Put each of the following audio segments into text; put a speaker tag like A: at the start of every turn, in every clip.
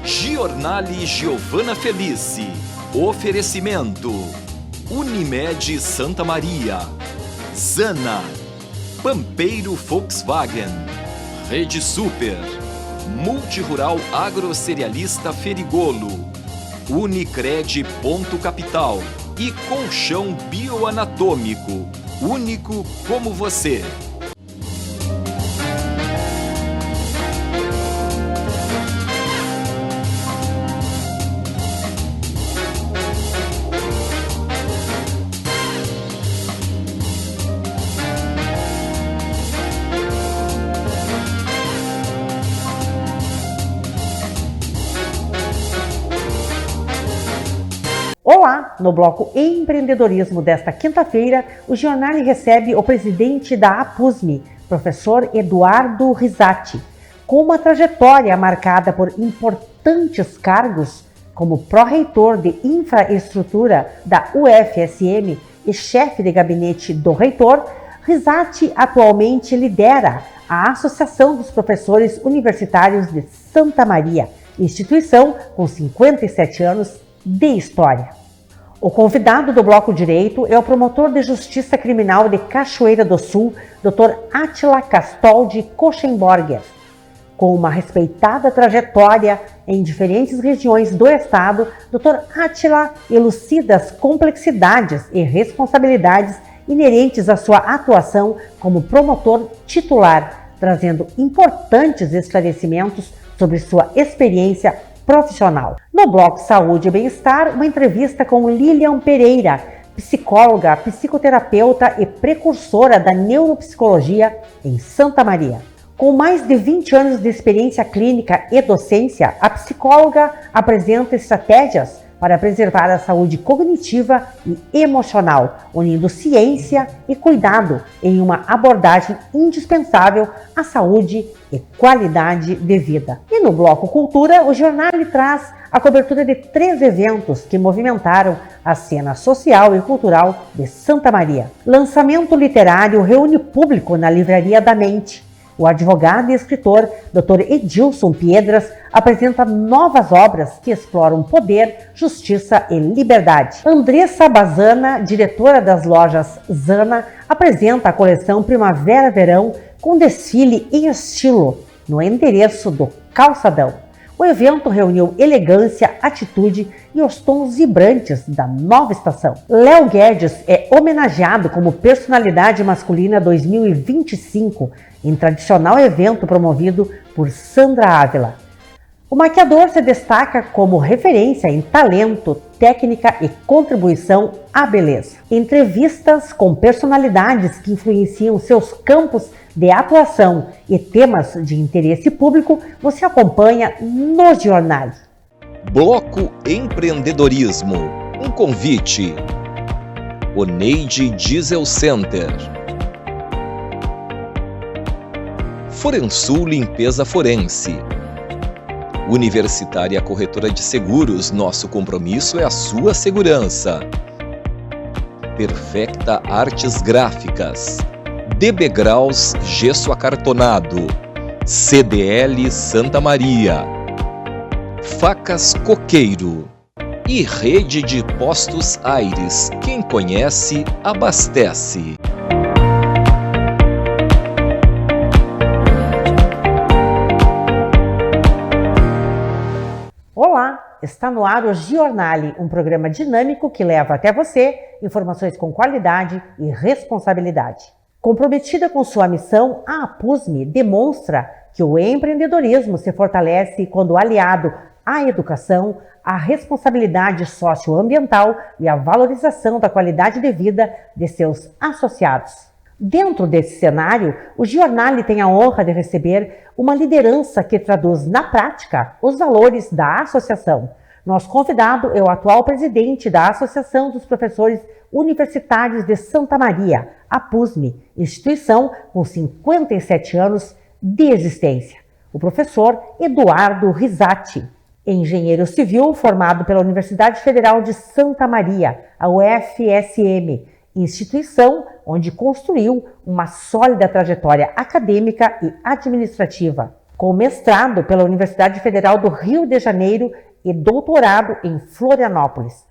A: Giornale Giovana Felice. Oferecimento: Unimed Santa Maria, Zana, Pampeiro Volkswagen, Rede Super, Multirural Agrocerealista Ferigolo, Unicred Ponto Capital e Colchão Bioanatômico, único como você.
B: Olá! No bloco Empreendedorismo desta quinta-feira, o Giornale recebe o presidente da APUSME, professor Eduardo Risatti. Com uma trajetória marcada por importantes cargos como pró-reitor de infraestrutura da UFSM e chefe de gabinete do reitor, Risatti atualmente lidera a Associação dos Professores Universitários de Santa Maria, instituição com 57 anos de história. O convidado do Bloco Direito é o promotor de Justiça Criminal de Cachoeira do Sul, Dr. Átila Castoldi Koschenborger. Com uma respeitada trajetória em diferentes regiões do estado, Dr. Átila elucida as complexidades e responsabilidades inerentes à sua atuação como promotor titular, trazendo importantes esclarecimentos sobre sua experiência profissional. No bloco Saúde e Bem-Estar, uma entrevista com Lilian Pereira, psicóloga, psicoterapeuta e precursora da neuropsicologia em Santa Maria. Com mais de 20 anos de experiência clínica e docência, a psicóloga apresenta estratégias para preservar a saúde cognitiva e emocional, unindo ciência e cuidado em uma abordagem indispensável à saúde e qualidade de vida. E no bloco Cultura, o Giornale traz a cobertura de 3 eventos que movimentaram a cena social e cultural de Santa Maria. Lançamento literário reúne público na Livraria da Mente. O advogado e escritor Dr. Edilson Piedras apresenta novas obras que exploram poder, justiça e liberdade. Andressa Bazana, diretora das lojas Zana, apresenta a coleção Primavera-Verão com desfile e estilo no endereço do Calçadão. O evento reuniu elegância, atitude e os tons vibrantes da nova estação. Léo Guedes é homenageado como Personalidade Masculina 2025 em tradicional evento promovido por Sandra Ávila. O maquiador se destaca como referência em talento, técnica e contribuição à beleza. Entrevistas com personalidades que influenciam seus campos de atuação e temas de interesse público você acompanha no Giornale.
A: Bloco Empreendedorismo. Um convite. Oneide Diesel Center. Forensul Limpeza Forense. Universitária Corretora de Seguros, nosso compromisso é a sua segurança. Perfecta Artes Gráficas. DB Graus Gesso Acartonado. CDL Santa Maria. Facas Coqueiro. E Rede de Postos Aires. Quem conhece, abastece.
B: Olá, está no ar o Giornale, um programa dinâmico que leva até você informações com qualidade e responsabilidade. Comprometida com sua missão, a APUSME demonstra que o empreendedorismo se fortalece quando aliado à educação, à responsabilidade socioambiental e à valorização da qualidade de vida de seus associados. Dentro desse cenário, o Giornale tem a honra de receber uma liderança que traduz na prática os valores da associação. Nosso convidado é o atual presidente da Associação dos Professores Universitários de Santa Maria, APUSME, instituição com 57 anos de existência. O professor Eduardo Risatti, engenheiro civil formado pela Universidade Federal de Santa Maria, a UFSM, instituição onde construiu uma sólida trajetória acadêmica e administrativa. com mestrado pela Universidade Federal do Rio de Janeiro e doutorado em Florianópolis.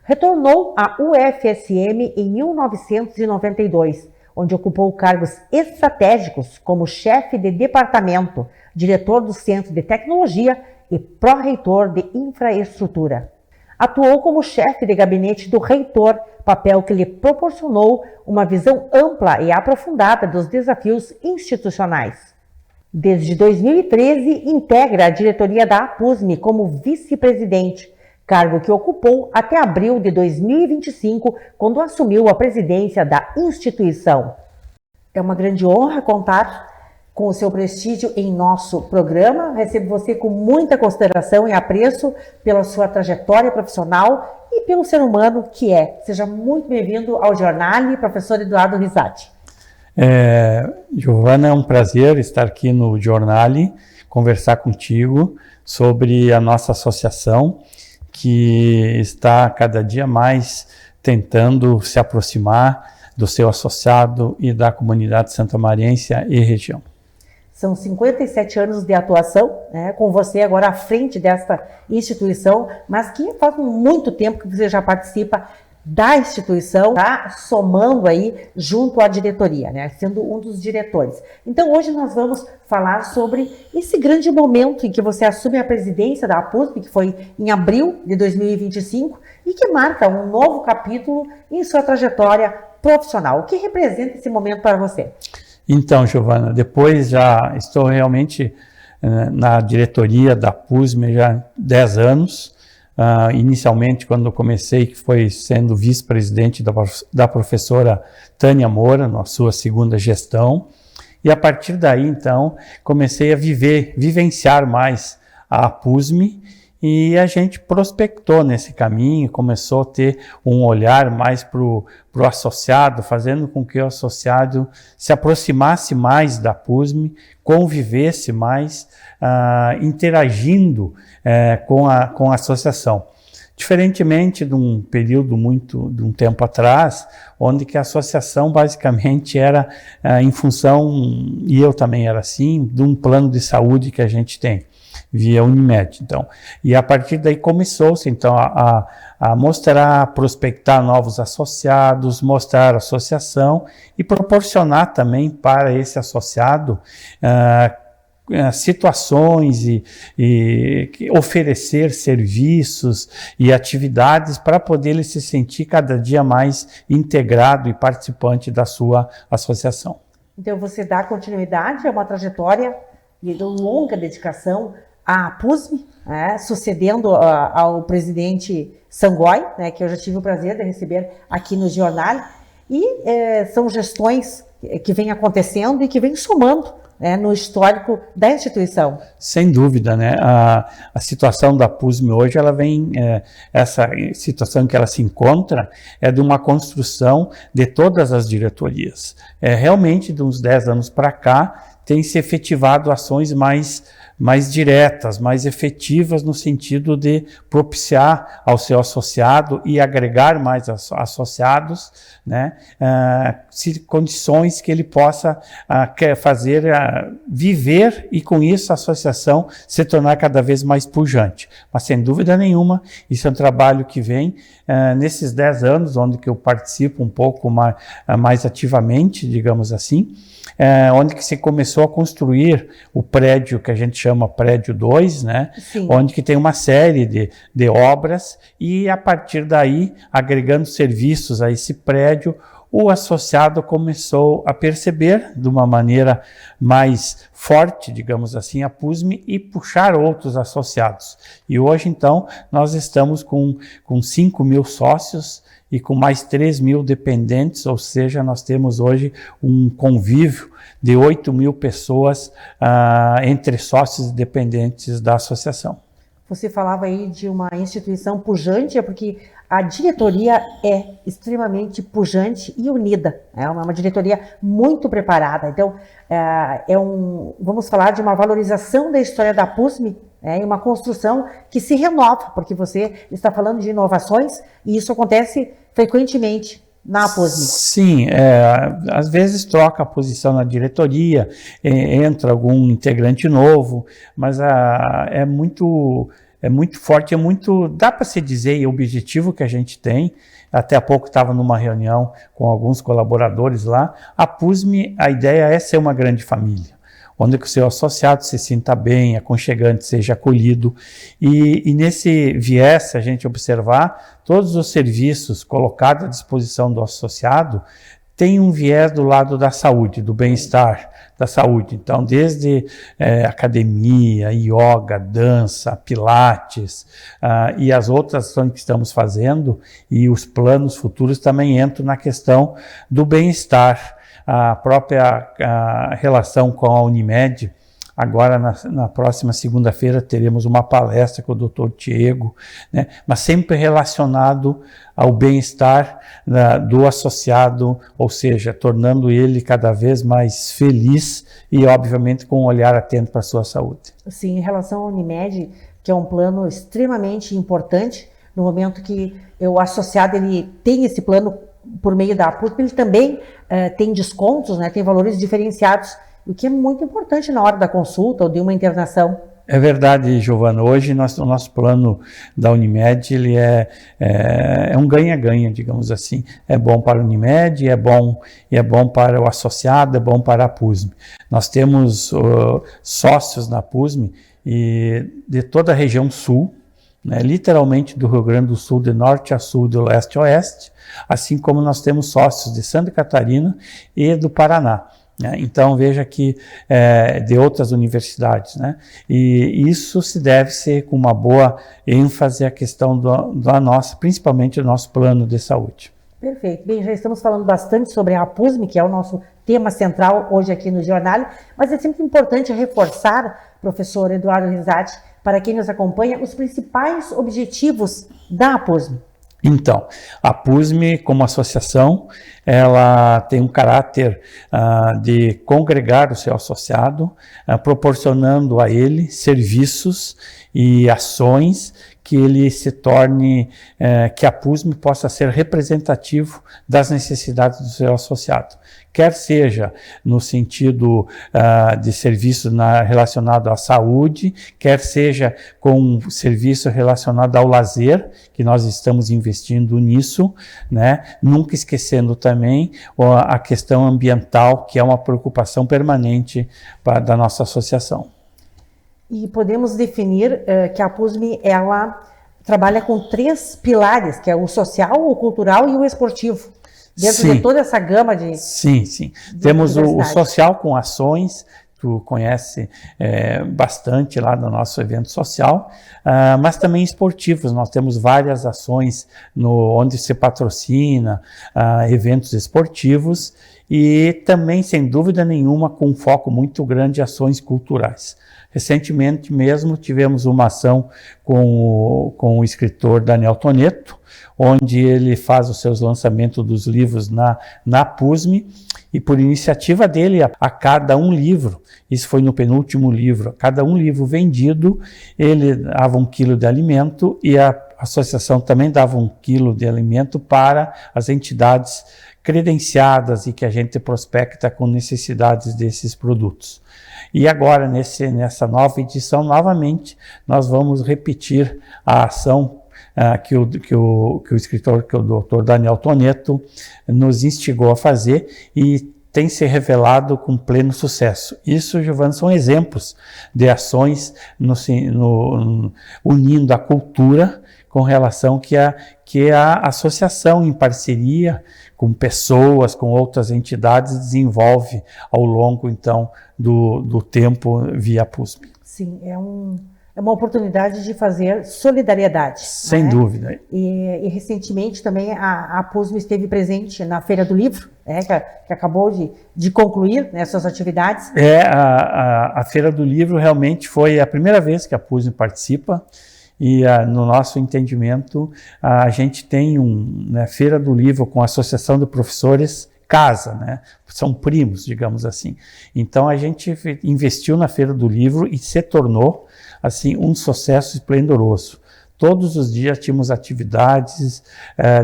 B: Retornou à UFSM em 1992, onde ocupou cargos estratégicos como chefe de departamento, diretor do Centro de Tecnologia e pró-reitor de infraestrutura. Atuou como chefe de gabinete do reitor, papel que lhe proporcionou uma visão ampla e aprofundada dos desafios institucionais. Desde 2013, integra a diretoria da APUSME como vice-presidente, cargo que ocupou até abril de 2025, quando assumiu a presidência da instituição. É uma grande honra contar com o seu prestígio em nosso programa. Recebo você com muita consideração e apreço pela sua trajetória profissional e pelo ser humano que é. Seja muito bem-vindo ao Jornale, professor Eduardo Risati.
C: Giovana, é um prazer estar aqui no Jornale, conversar contigo sobre a nossa associação, que está cada dia mais tentando se aproximar do seu associado e da comunidade santamariense e região.
B: São 57 anos de atuação, né, com você agora à frente desta instituição, mas que faz muito tempo que você já participa da instituição, tá somando aí junto à diretoria, né, sendo um dos diretores. Então hoje nós vamos falar sobre esse grande momento em que você assume a presidência da APUSME, que foi em abril de 2025 e que marca um novo capítulo em sua trajetória profissional. O que representa esse momento para você?
C: Então, Giovana, depois já estou realmente na diretoria da APUSME já há 10 anos. Inicialmente, quando eu comecei, que foi sendo vice-presidente da professora Tânia Moura, na sua segunda gestão. E a partir daí, então, comecei a vivenciar mais a APUSME, e a gente prospectou nesse caminho, começou a ter um olhar mais para o associado, fazendo com que o associado se aproximasse mais da APUSME, convivesse mais, interagindo com a associação. Diferentemente de um período de um tempo atrás, onde que a associação basicamente era em função, e eu também era assim, de um plano de saúde que a gente tem via Unimed. Então, e a partir daí começou-se então a mostrar, prospectar novos associados, mostrar a associação e proporcionar também para esse associado situações e oferecer serviços e atividades para poder ele se sentir cada dia mais integrado e participante da sua associação.
B: Então você dá continuidade a uma trajetória de longa dedicação à APUSME, sucedendo ao presidente Sangoi, que eu já tive o prazer de receber aqui no Jornal, e são gestões que vêm acontecendo e que vêm somando no histórico da instituição.
C: Sem dúvida, né? A situação da APUSME hoje, ela vem, essa situação que ela se encontra é de uma construção de todas as diretorias. Realmente, de uns 10 anos para cá, tem se efetivado ações mais diretas, mais efetivas no sentido de propiciar ao seu associado e agregar mais associados, né, condições que ele possa fazer viver e com isso a associação se tornar cada vez mais pujante. Mas sem dúvida nenhuma, isso é um trabalho que vem nesses 10 anos, onde que eu participo um pouco mais ativamente, digamos assim, onde que se começou a construir o prédio que a gente chama prédio 2, né?
B: Sim.
C: Onde que tem uma série de obras e a partir daí, agregando serviços a esse prédio, o associado começou a perceber de uma maneira mais forte, digamos assim, a APUSME e puxar outros associados. E hoje, então, nós estamos com 5.000 sócios e com mais 3.000 dependentes, ou seja, nós temos hoje um convívio de 8.000 pessoas entre sócios e dependentes da associação.
B: Você falava aí de uma instituição pujante, porque a diretoria é extremamente pujante e unida. É uma diretoria muito preparada. Então, vamos falar de uma valorização da história da APUSME, e uma construção que se renova, porque você está falando de inovações e isso acontece frequentemente. na APUSME?
C: Sim, às vezes troca a posição na diretoria, entra algum integrante novo, mas é muito forte, dá para se dizer, o objetivo que a gente tem. Até há pouco estava numa reunião com alguns colaboradores lá. A APUSME, a ideia é ser uma grande família, onde que o seu associado se sinta bem, aconchegante, seja acolhido. E nesse viés, se a gente observar, todos os serviços colocados à disposição do associado tem um viés do lado da saúde, do bem-estar, da saúde. Então, desde academia, yoga, dança, pilates e as outras ações que estamos fazendo, e os planos futuros também entram na questão do bem-estar. A própria relação com a Unimed. Agora, na próxima segunda-feira, teremos uma palestra com o Dr. Diego, né? Mas sempre relacionado ao bem-estar do associado, ou seja, tornando ele cada vez mais feliz e, obviamente, com um olhar atento para a sua saúde.
B: Sim, em relação à Unimed, que é um plano extremamente importante, no momento que o associado ele tem esse plano por meio da APUSME, ele também tem descontos, né, tem valores diferenciados, o que é muito importante na hora da consulta ou de uma internação.
C: É verdade, Giovana. Hoje o nosso plano da Unimed ele é um ganha-ganha, digamos assim. É bom para a Unimed, é bom para o associado, é bom para a APUSME. Nós temos sócios na APUSME e de toda a região sul, né, literalmente do Rio Grande do Sul, de norte a sul, do leste a oeste, assim como nós temos sócios de Santa Catarina e do Paraná. Né? Então, veja que de outras universidades, né? E isso se deve ser com uma boa ênfase à questão da nossa, principalmente do nosso plano de saúde.
B: Perfeito. Bem, já estamos falando bastante sobre a APUSME, que é o nosso tema central hoje aqui no jornal, mas é sempre importante reforçar, professor Eduardo Risati, para quem nos acompanha, os principais objetivos da APUSME.
C: Então, a APUSME, como associação, ela tem um caráter de congregar o seu associado, proporcionando a ele serviços e ações que ele se torne, que a APUSME possa ser representativo das necessidades do seu associado. Quer seja no sentido de serviço relacionado à saúde, quer seja com serviço relacionado ao lazer, que nós estamos investindo nisso, né? Nunca esquecendo também a questão ambiental, que é uma preocupação permanente da nossa associação.
B: E podemos definir que a APUSME ela trabalha com 3 pilares, que é o social, o cultural e o esportivo. Dentro de toda essa gama de...
C: Sim. Temos o social com ações, tu conhece bastante lá no nosso evento social, mas também esportivos. Nós temos várias ações onde se patrocina eventos esportivos e também, sem dúvida nenhuma, com um foco muito grande em ações culturais. Recentemente mesmo tivemos uma ação com o escritor Daniel Toneto, onde ele faz os seus lançamentos dos livros na APUSME, e por iniciativa dele, a cada um livro, isso foi no penúltimo livro, a cada um livro vendido, ele dava 1 quilo de alimento e a associação também dava 1 quilo de alimento para as entidades credenciadas e que a gente prospecta com necessidades desses produtos. E agora, nessa nova edição, novamente, nós vamos repetir a ação que o escritor, que é o Dr. Daniel Toneto, nos instigou a fazer e tem se revelado com pleno sucesso. Isso, Giovana, são exemplos de ações unindo a cultura com relação que a associação, em parceria com pessoas, com outras entidades, desenvolve ao longo, então, do tempo via APUSME.
B: Sim, é uma oportunidade de fazer solidariedade.
C: Sem dúvida.
B: E recentemente também a APUSME esteve presente na Feira do Livro, que acabou de concluir, né, suas atividades.
C: A Feira do Livro realmente foi a primeira vez que a APUSME participa. E no nosso entendimento, a gente tem Feira do Livro com a Associação de Professores Casa, né? São primos, digamos assim. Então, a gente investiu na Feira do Livro e se tornou assim, um sucesso esplendoroso. todos os dias tínhamos atividades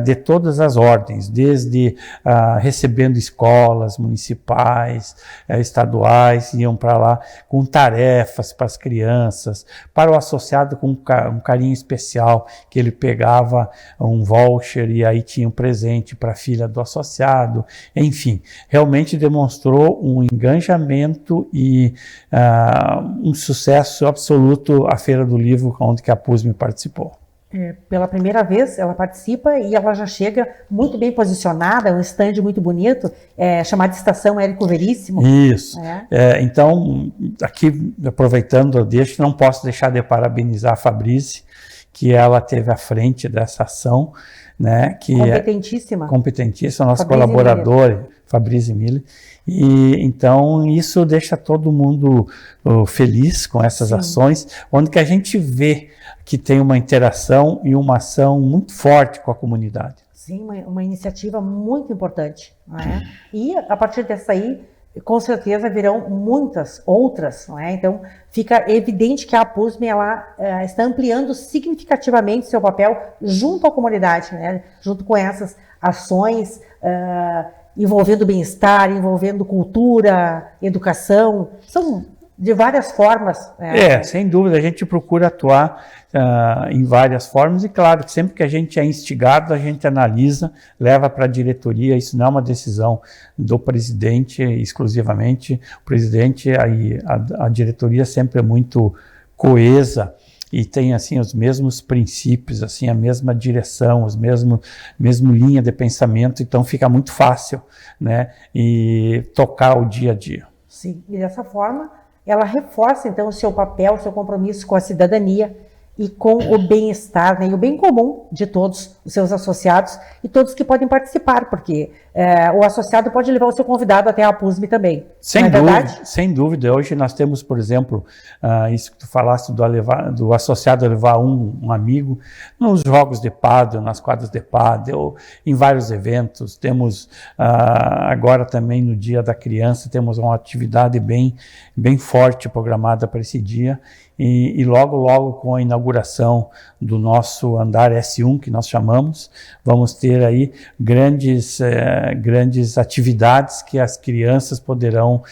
C: de todas as ordens, desde recebendo escolas municipais, estaduais, iam para lá com tarefas para as crianças, para o associado com um carinho especial, que ele pegava um voucher e aí tinha um presente para a filha do associado, enfim, realmente demonstrou um engajamento e um sucesso absoluto a Feira do Livro, onde que a PUSME participou.
B: Pela primeira vez ela participa e ela já chega muito bem posicionada, um stand muito bonito, chamado Estação Érico Veríssimo.
C: Isso. Então, aqui aproveitando, não posso deixar de parabenizar a Fabrícia, que ela teve à frente dessa ação, né? Que
B: competentíssima.
C: Competentíssima, nossa colaboradora, Fabrícia Miller. E então isso deixa todo mundo feliz com essas ações, onde que a gente vê que tem uma interação e uma ação muito forte com a comunidade.
B: Sim, uma iniciativa muito importante, né? E a partir dessa aí, com certeza virão muitas outras, não é? Então fica evidente que a PUSME ela está ampliando significativamente seu papel junto à comunidade, né? Junto com essas ações envolvendo bem-estar, envolvendo cultura, educação, são de várias formas.
C: Sem dúvida, a gente procura atuar em várias formas e claro que sempre que a gente é instigado, a gente analisa, leva para a diretoria, isso não é uma decisão do presidente exclusivamente, o presidente, a diretoria sempre é muito coesa e tem assim os mesmos princípios, assim a mesma direção, mesma linha de pensamento, então fica muito fácil, né, e tocar o dia a dia.
B: Sim, e dessa forma ela reforça então o seu papel, o seu compromisso com a cidadania e com o bem-estar, né, e o bem comum de todos os seus associados e todos que podem participar, porque o associado pode levar o seu convidado até a PUSME também.
C: Sem dúvida, sem dúvida. Hoje nós temos, por exemplo, isso que tu falaste do associado levar um amigo nos jogos de pádel, nas quadras de pádel, em vários eventos. Temos agora também no Dia da Criança, temos uma atividade bem forte programada para esse dia. E logo com a inauguração do nosso andar S1, que nós chamamos, vamos ter aí grandes atividades que as crianças poderão,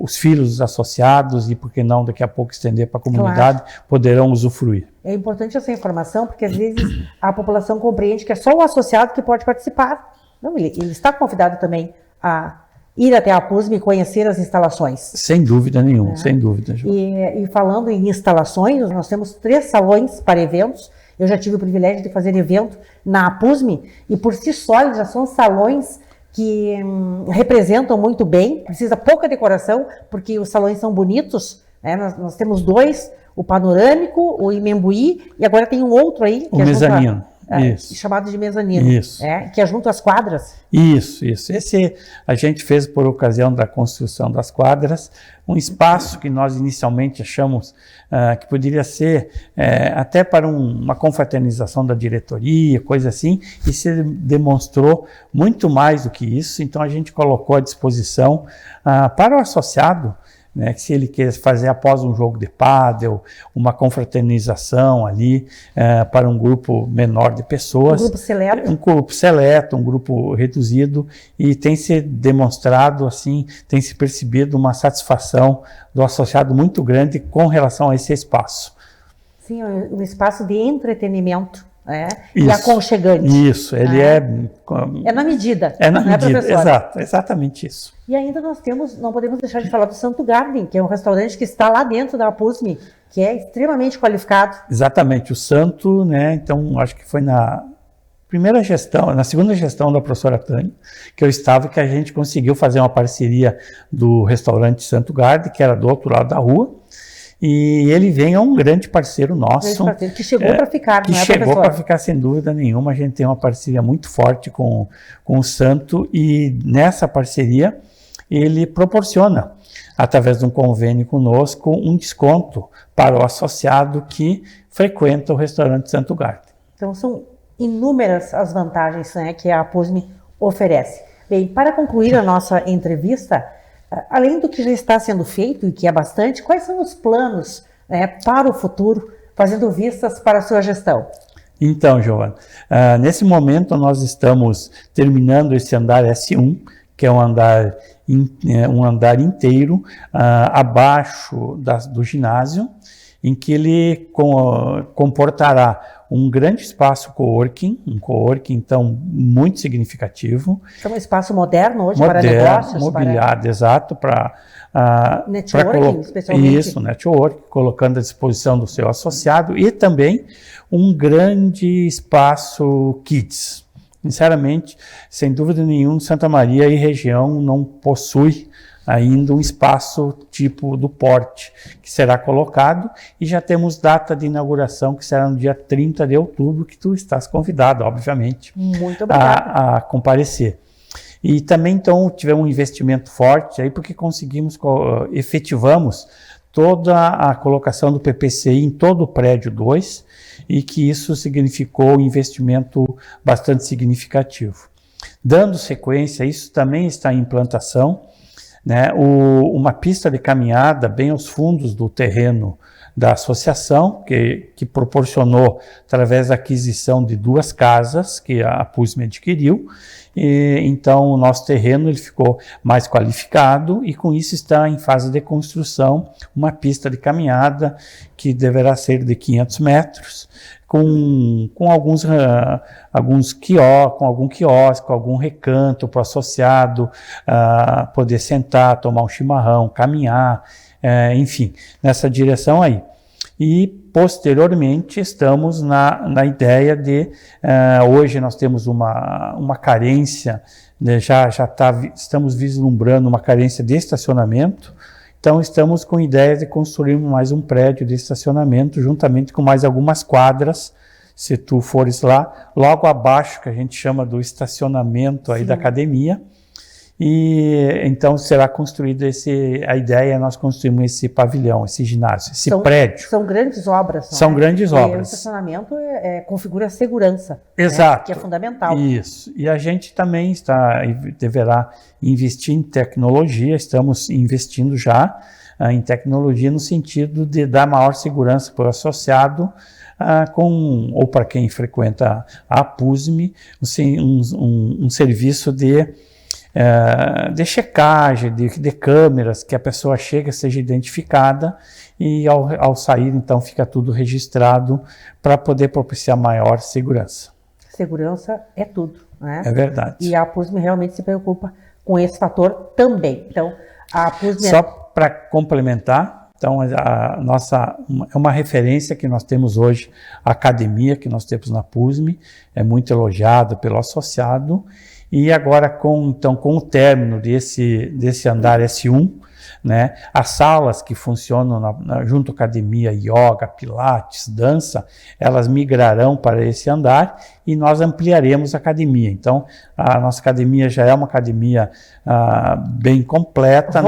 C: os filhos dos associados e, por que não, daqui a pouco estender para a comunidade, poderão usufruir.
B: É importante essa informação, porque às vezes a população compreende que é só o associado que pode participar. Não, ele está convidado também a ir até a PUSME e conhecer as instalações.
C: Sem dúvida nenhuma, sem dúvida, Ju.
B: E falando em instalações, nós temos 3 salões para eventos. Eu já tive o privilégio de fazer evento na PUSME e por si só eles já são salões que representam muito bem, precisa pouca decoração, porque os salões são bonitos, né? Nós temos 2, o panorâmico, o Imembuí, e agora tem um outro aí, que
C: o mezanino.
B: Chamado de mezanino, que é junto às quadras.
C: Isso. Esse a gente fez por ocasião da construção das quadras, um espaço que nós inicialmente achamos que poderia ser até para uma confraternização da diretoria, coisa assim, e se demonstrou muito mais do que isso, então a gente colocou à disposição para o associado, né, que se ele quer fazer após um jogo de pádel, uma confraternização ali para um grupo menor de pessoas. Um grupo seleto, um grupo reduzido, e tem se demonstrado, assim, tem se percebido uma satisfação do associado muito grande com relação a esse espaço. Sim,
B: um espaço de entretenimento. E aconchegante.
C: Isso, ele é
B: na medida.
C: É na medida, exato, exatamente isso.
B: E ainda não podemos deixar de falar do Santo Garden, que é um restaurante que está lá dentro da PUSME, que é extremamente qualificado.
C: Exatamente, o Santo, né, então acho que foi na segunda gestão da professora Tânia, que eu estava, que a gente conseguiu fazer uma parceria do restaurante Santo Garden, que era do outro lado da rua. E ele vem um grande parceiro nosso.
B: Que chegou para ficar,
C: que chegou para ficar, sem dúvida nenhuma. A gente tem uma parceria muito forte com o Santo, e nessa parceria ele proporciona, através de um convênio conosco, um desconto para o associado que frequenta o restaurante Santo Garden.
B: Então são inúmeras as vantagens, né, que a PUSME oferece. Bem, para concluir a nossa entrevista, além do que já está sendo feito, e que é bastante, quais são os planos para o futuro fazendo vistas para a sua gestão?
C: Então, Giovana, nesse momento nós estamos terminando esse andar S1, que é um andar inteiro abaixo do ginásio, em que ele comportará um grande espaço coworking, então muito significativo.
B: É um espaço moderno hoje para negócios?
C: Mobiliado, exato, para
B: networking, especialmente.
C: Isso, network, colocando à disposição do seu associado, e também um grande espaço kids. Sinceramente, sem dúvida nenhuma, Santa Maria e região não possui ainda um espaço tipo do porte, que será colocado, e já temos data de inauguração, que será no dia 30 de outubro, que tu estás convidado, obviamente,
B: muito obrigada,
C: a comparecer. E também, então, tivemos um investimento forte aí, porque efetivamos toda a colocação do PPCI em todo o prédio 2, e que isso significou um investimento bastante significativo. Dando sequência, isso também está em implantação, né, uma pista de caminhada bem aos fundos do terreno da associação, que proporcionou, através da aquisição de 2 casas que a PUSME adquiriu, e então o nosso terreno ele ficou mais qualificado, e com isso está em fase de construção uma pista de caminhada que deverá ser de 500 metros, com algum quiosque, algum recanto para o associado poder sentar, tomar um chimarrão, caminhar, enfim, nessa direção aí. E, posteriormente, estamos na ideia de, hoje nós temos uma carência, né, estamos vislumbrando uma carência de estacionamento. Então, estamos com ideia de construir mais um prédio de estacionamento, juntamente com mais algumas quadras, se tu fores lá, logo abaixo, que a gente chama do estacionamento aí da academia. E então será construído a ideia é nós construirmos esse pavilhão, esse ginásio, esse prédio.
B: São grandes obras.
C: São grandes obras.
B: O estacionamento configura a segurança.
C: Exato.
B: Né, que é fundamental.
C: Isso. E a gente também deverá investir em tecnologia, estamos investindo já em tecnologia no sentido de dar maior segurança para o associado, ou para quem frequenta a PUSME, um serviço de checagem, de câmeras, que a pessoa chega, seja identificada, e ao sair, então, fica tudo registrado para poder propiciar maior segurança.
B: Segurança é tudo, né?
C: É verdade.
B: E a PUSME realmente se preocupa com esse fator também. Então, a PUSME...
C: Só para complementar, então, é uma referência que nós temos hoje, a academia que nós temos na PUSME, é muito elogiada pelo associado. E agora, com o término desse andar S1, né, as salas que funcionam junto à academia, yoga, pilates, dança, elas migrarão para esse andar e nós ampliaremos a academia. Então, a nossa academia já é uma academia bem completa,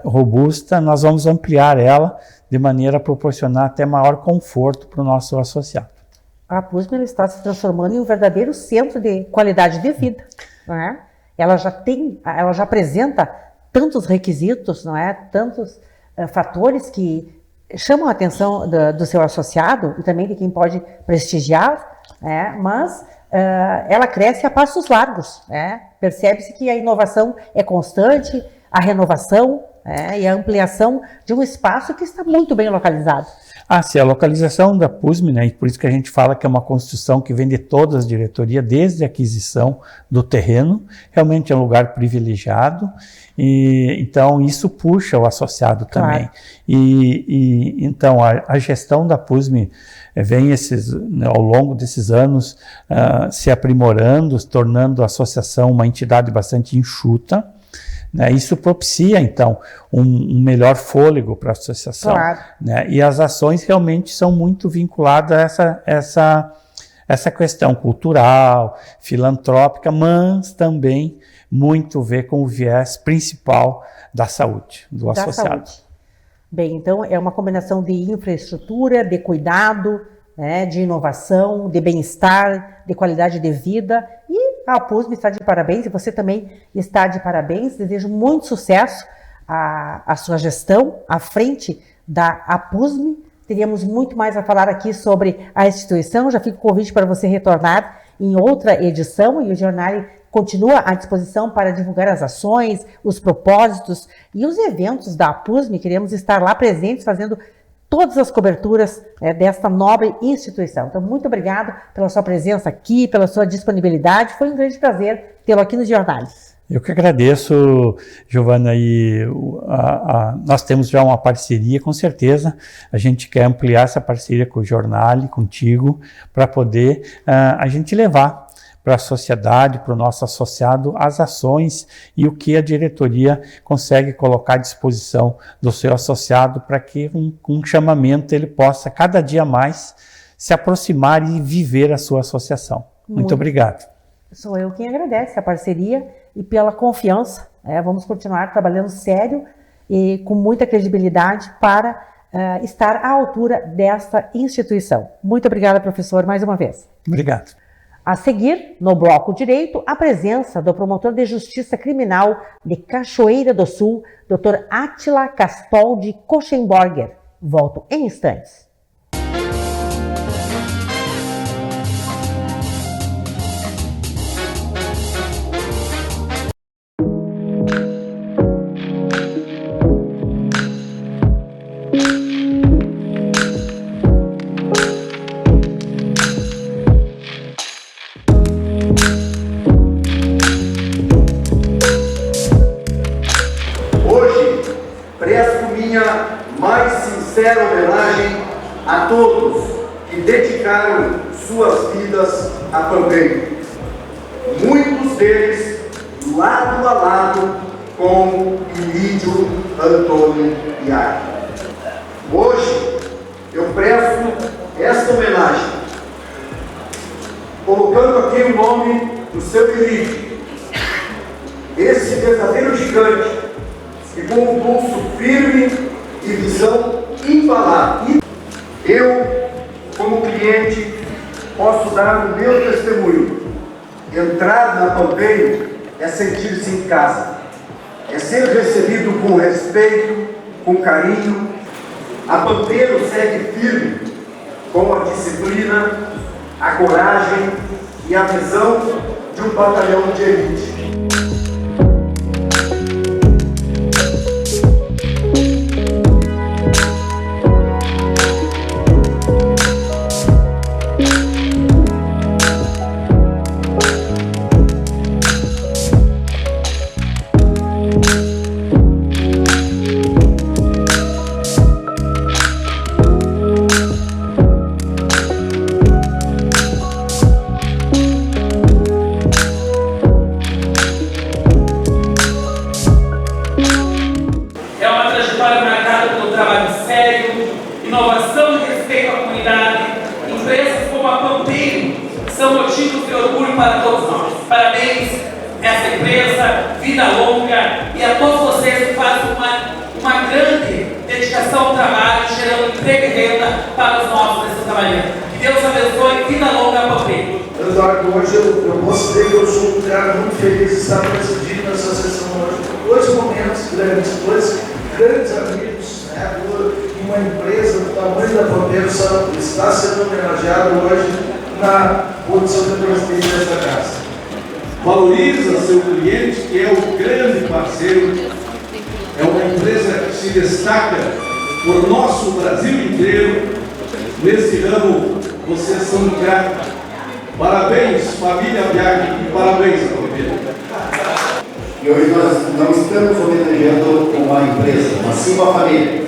C: robusta, nós vamos ampliar ela de maneira a proporcionar até maior conforto para o nosso associado.
B: A PUSME está se transformando em um verdadeiro centro de qualidade de vida. Não é? Ela já apresenta tantos requisitos, não é? Tantos fatores que chamam a atenção do seu associado e também de quem pode prestigiar, mas ela cresce a passos largos. Percebe-se que a inovação é constante, a renovação e a ampliação de um espaço que está muito bem localizado.
C: Sim, a localização da PUSME, né, e por isso que a gente fala que é uma construção que vem de todas as diretorias, desde a aquisição do terreno, realmente é um lugar privilegiado, e então isso puxa o associado também. Claro. Então a gestão da PUSME vem ao longo desses anos se aprimorando, se tornando a associação uma entidade bastante enxuta. Isso propicia, então, um melhor fôlego para a associação.
B: Claro.
C: Né? E as ações realmente são muito vinculadas a essa questão cultural, filantrópica, mas também muito ver com o viés principal da saúde, do associado.
B: Saúde. Bem, então é uma combinação de infraestrutura, de cuidado, de inovação, de bem-estar, de qualidade de vida. E a PUSME está de parabéns, e você também está de parabéns. Desejo muito sucesso à sua gestão à frente da APUSME, Teríamos muito mais a falar aqui sobre a instituição. Já fica o convite para você retornar em outra edição, e o Jornal continua à disposição para divulgar as ações, os propósitos e os eventos da APUSME. Queremos estar lá presentes, fazendo todas as coberturas desta nobre instituição. Então, muito obrigado pela sua presença aqui, pela sua disponibilidade. Foi um grande prazer tê-lo aqui nos Jornais.
C: Eu que agradeço, Giovana, e nós temos já uma parceria, com certeza. A gente quer ampliar essa parceria com o Jornal, contigo, para poder a gente levar para a sociedade, para o nosso associado, as ações e o que a diretoria consegue colocar à disposição do seu associado para que com um chamamento ele possa cada dia mais se aproximar e viver a sua associação. Muito obrigado.
B: Sou eu quem agradece a parceria e pela confiança. Vamos continuar trabalhando sério e com muita credibilidade para estar à altura desta instituição. Muito obrigada, professor, mais uma vez.
C: Obrigado.
B: A seguir, no bloco direito, a presença do promotor de justiça criminal de Cachoeira do Sul, Dr. Átila Castoldi Koschenborger. Volto em instantes.
D: Sincera homenagem a todos que dedicaram suas vidas a Pampeiro. Muitos deles lado a lado com Ilídio Antônio Iar. Hoje eu presto esta homenagem, colocando aqui o nome do seu Ilídio, esse verdadeiro gigante que com um pulso firme e visão imbalável. Eu, como cliente, posso dar o meu testemunho. Entrar na Pampeiro é sentir-se em casa, é ser recebido com respeito, com carinho. A Pampeiro segue firme com a disciplina, a coragem e a visão de um batalhão de elite.
E: Hoje eu posso dizer que eu sou um cara muito feliz de estar presidindo essa sessão hoje. Dois momentos grandes, dois grandes amigos, né? Uma empresa do tamanho da Pampeiro está sendo homenageada hoje na posição de presidente desta casa.
F: Valoriza seu cliente, que é o grande parceiro, é uma empresa que se destaca por nosso Brasil inteiro. Nesse ramo, vocês são craques. Parabéns, família Biagi, e parabéns, Pampeiro.
D: E hoje nós não estamos homenageando uma empresa, mas sim uma família.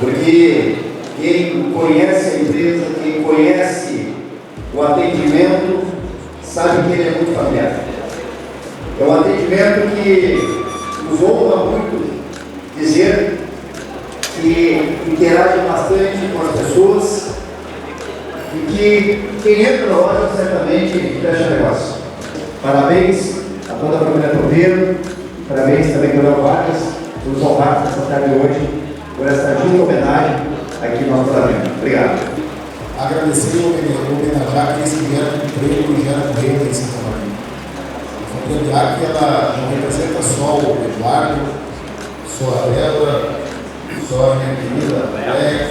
D: Porque quem conhece a empresa, quem conhece o atendimento, sabe que ele é muito familiar. É um atendimento que nos honra muito dizer que interage bastante com as pessoas e que quem entra na loja certamente fecha negócio. Parabéns a toda a família Pampeiro, parabéns também ao Léo Vargas, todos os honrados nessa tarde de hoje, por essa justa homenagem aqui no nosso parlamento. Obrigado.
G: Agradecer e homenagear aqueles que vieram com emprego e vieram com renda em Santa Maria. A família Biagi, ela não representa só o Eduardo, só a Bela, só a minha querida André,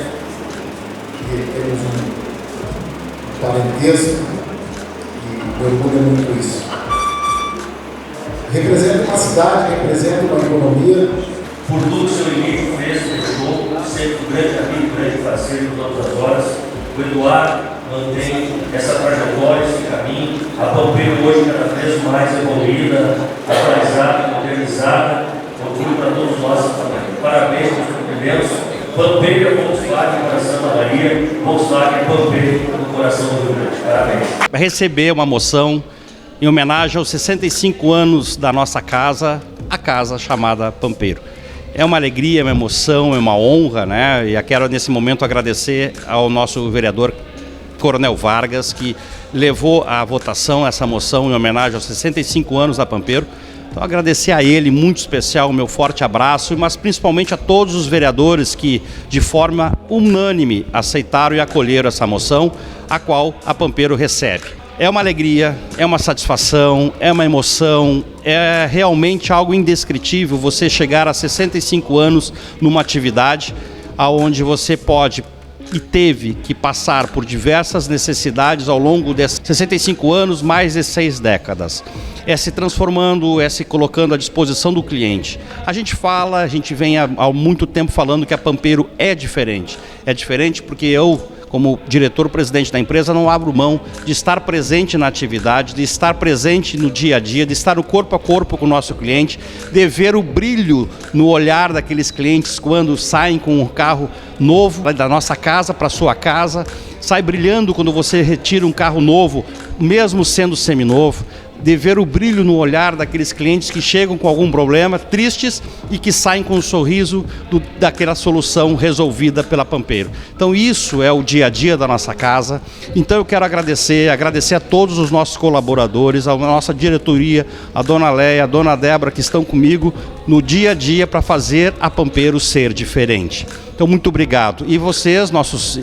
G: porque temos um parentesco e me orgulha muito isso. Representa uma cidade, representa uma economia.
H: Por tudo que o seu Emílio fez, deixou, sempre um grande amigo, um grande parceiro todas as horas. O Eduardo mantém essa trajetória, esse caminho. A Pampeiro hoje cada vez mais evoluída, atualizada, modernizada. Orgulho para todos nós também. Parabéns pelos cumprimentos. Pampeiro é Volkswagen, coração da Bahia. Volkswagen é Pampeiro no coração do Rio Grande. Parabéns.
I: Vai receber uma moção em homenagem aos 65 anos da nossa casa, a casa chamada Pampeiro. É uma alegria, é uma emoção, é uma honra, né? E eu quero nesse momento agradecer ao nosso vereador Coronel Vargas, que levou à votação essa moção em homenagem aos 65 anos da Pampeiro. Então agradecer a ele, muito especial, o meu forte abraço, mas principalmente a todos os vereadores que de forma unânime aceitaram e acolheram essa moção, a qual a Pampeiro recebe. É uma alegria, é uma satisfação, é uma emoção, é realmente algo indescritível você chegar a 65 anos numa atividade onde você pode e teve que passar por diversas necessidades ao longo desses 65 anos, mais de 6 décadas. É se transformando, é se colocando à disposição do cliente. A gente vem há muito tempo falando que a Pampeiro é diferente. É diferente porque eu, como diretor-presidente da empresa, não abro mão de estar presente na atividade, de estar presente no dia a dia, de estar no corpo a corpo com o nosso cliente, de ver o brilho no olhar daqueles clientes quando saem com um carro novo da nossa casa para a sua casa, sai brilhando quando você retira um carro novo, mesmo sendo seminovo, de ver o brilho no olhar daqueles clientes que chegam com algum problema, tristes, e que saem com um sorriso daquela solução resolvida pela Pampeiro. Então isso é o dia a dia da nossa casa. Então eu quero agradecer a todos os nossos colaboradores, a nossa diretoria, a dona Leia, a dona Débora, que estão comigo no dia a dia para fazer a Pampeiro ser diferente. Então, muito obrigado. E vocês, nossos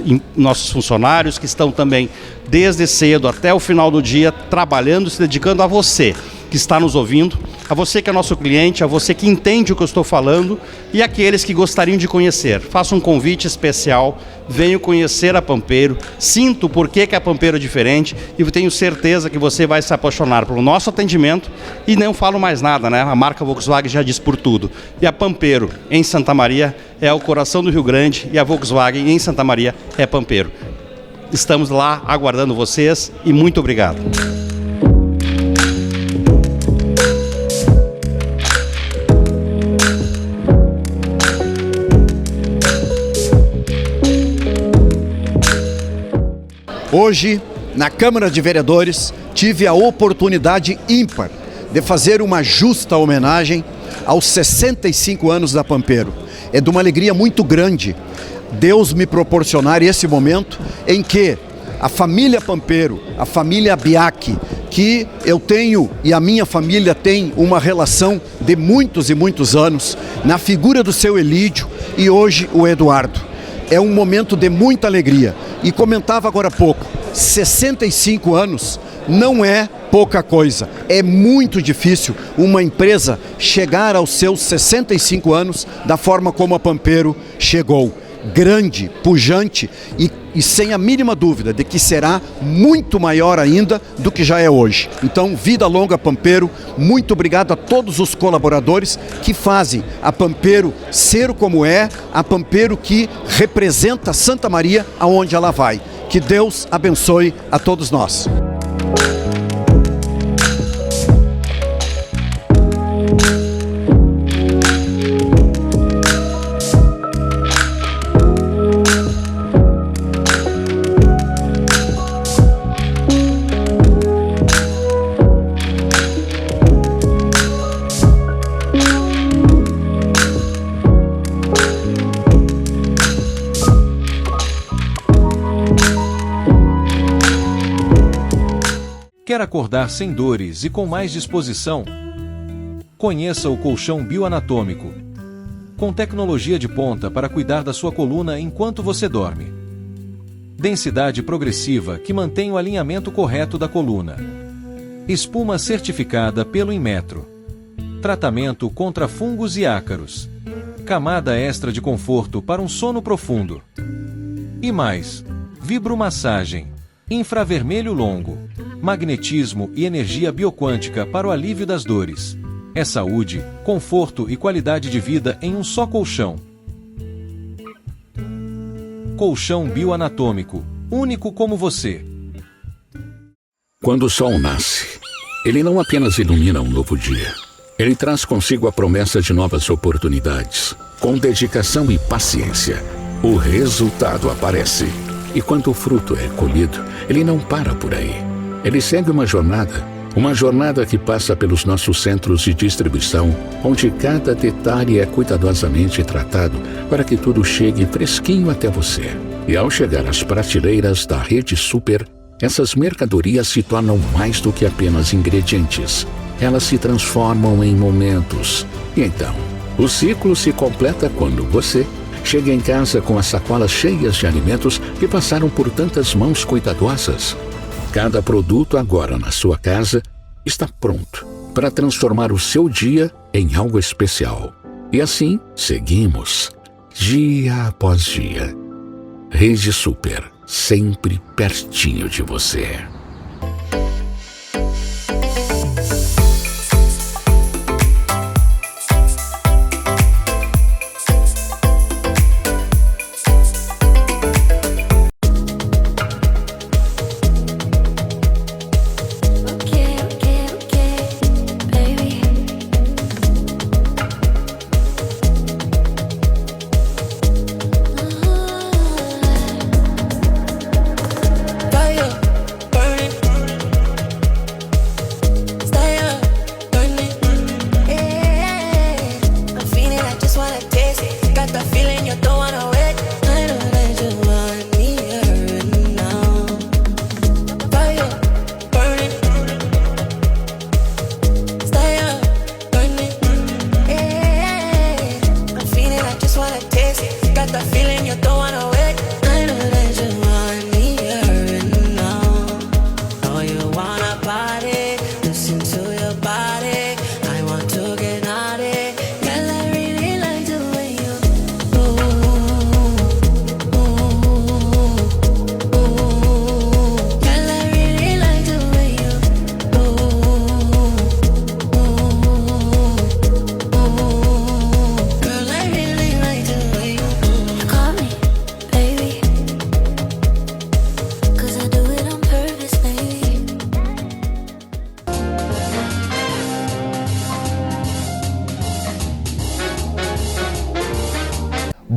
I: funcionários, que estão também desde cedo até o final do dia, trabalhando, se dedicando a você que está nos ouvindo, a você que é nosso cliente, a você que entende o que eu estou falando e aqueles que gostariam de conhecer. Faço um convite especial, venham conhecer a Pampeiro, sinto por que a Pampeiro é diferente e tenho certeza que você vai se apaixonar pelo nosso atendimento e não falo mais nada, né? A marca Volkswagen já diz por tudo. E a Pampeiro, em Santa Maria, é o coração do Rio Grande e a Volkswagen, em Santa Maria, é Pampeiro. Estamos lá aguardando vocês e muito obrigado.
J: Hoje, na Câmara de Vereadores, tive a oportunidade ímpar de fazer uma justa homenagem aos 65 anos da Pampeiro. É de uma alegria muito grande Deus me proporcionar esse momento em que a família Pampeiro, a família Biaki, que eu tenho e a minha família tem uma relação de muitos e muitos anos, na figura do seu Elídio e hoje o Eduardo. É um momento de muita alegria. E comentava agora há pouco, 65 anos não é pouca coisa. É muito difícil uma empresa chegar aos seus 65 anos da forma como a Pampeiro chegou. Grande, pujante e sem a mínima dúvida de que será muito maior ainda do que já é hoje. Então, vida longa Pampeiro, muito obrigado a todos os colaboradores que fazem a Pampeiro ser como é, a Pampeiro que representa Santa Maria aonde ela vai. Que Deus abençoe a todos nós.
K: Quer acordar sem dores e com mais disposição? Conheça o colchão bioanatômico, com tecnologia de ponta para cuidar da sua coluna enquanto você dorme. Densidade progressiva que mantém o alinhamento correto da coluna. Espuma certificada pelo Inmetro. Tratamento contra fungos e ácaros. Camada extra de conforto para um sono profundo. E mais, vibromassagem, infravermelho longo, magnetismo e energia bioquântica para o alívio das dores. É saúde, conforto e qualidade de vida em um só colchão. Colchão bioanatômico, único como você.
L: Quando o sol nasce, ele não apenas ilumina um novo dia. Ele traz consigo a promessa de novas oportunidades. Com dedicação e paciência, o resultado aparece. E quando o fruto é colhido, ele não para por aí. Ele segue uma jornada que passa pelos nossos centros de distribuição, onde cada detalhe é cuidadosamente tratado para que tudo chegue fresquinho até você. E ao chegar às prateleiras da Rede Super, essas mercadorias se tornam mais do que apenas ingredientes. Elas se transformam em momentos. E então, o ciclo se completa quando você chega em casa com as sacolas cheias de alimentos que passaram por tantas mãos cuidadosas. Cada produto agora na sua casa está pronto para transformar o seu dia em algo especial. E assim, seguimos, dia após dia. Rede Super, sempre pertinho de você.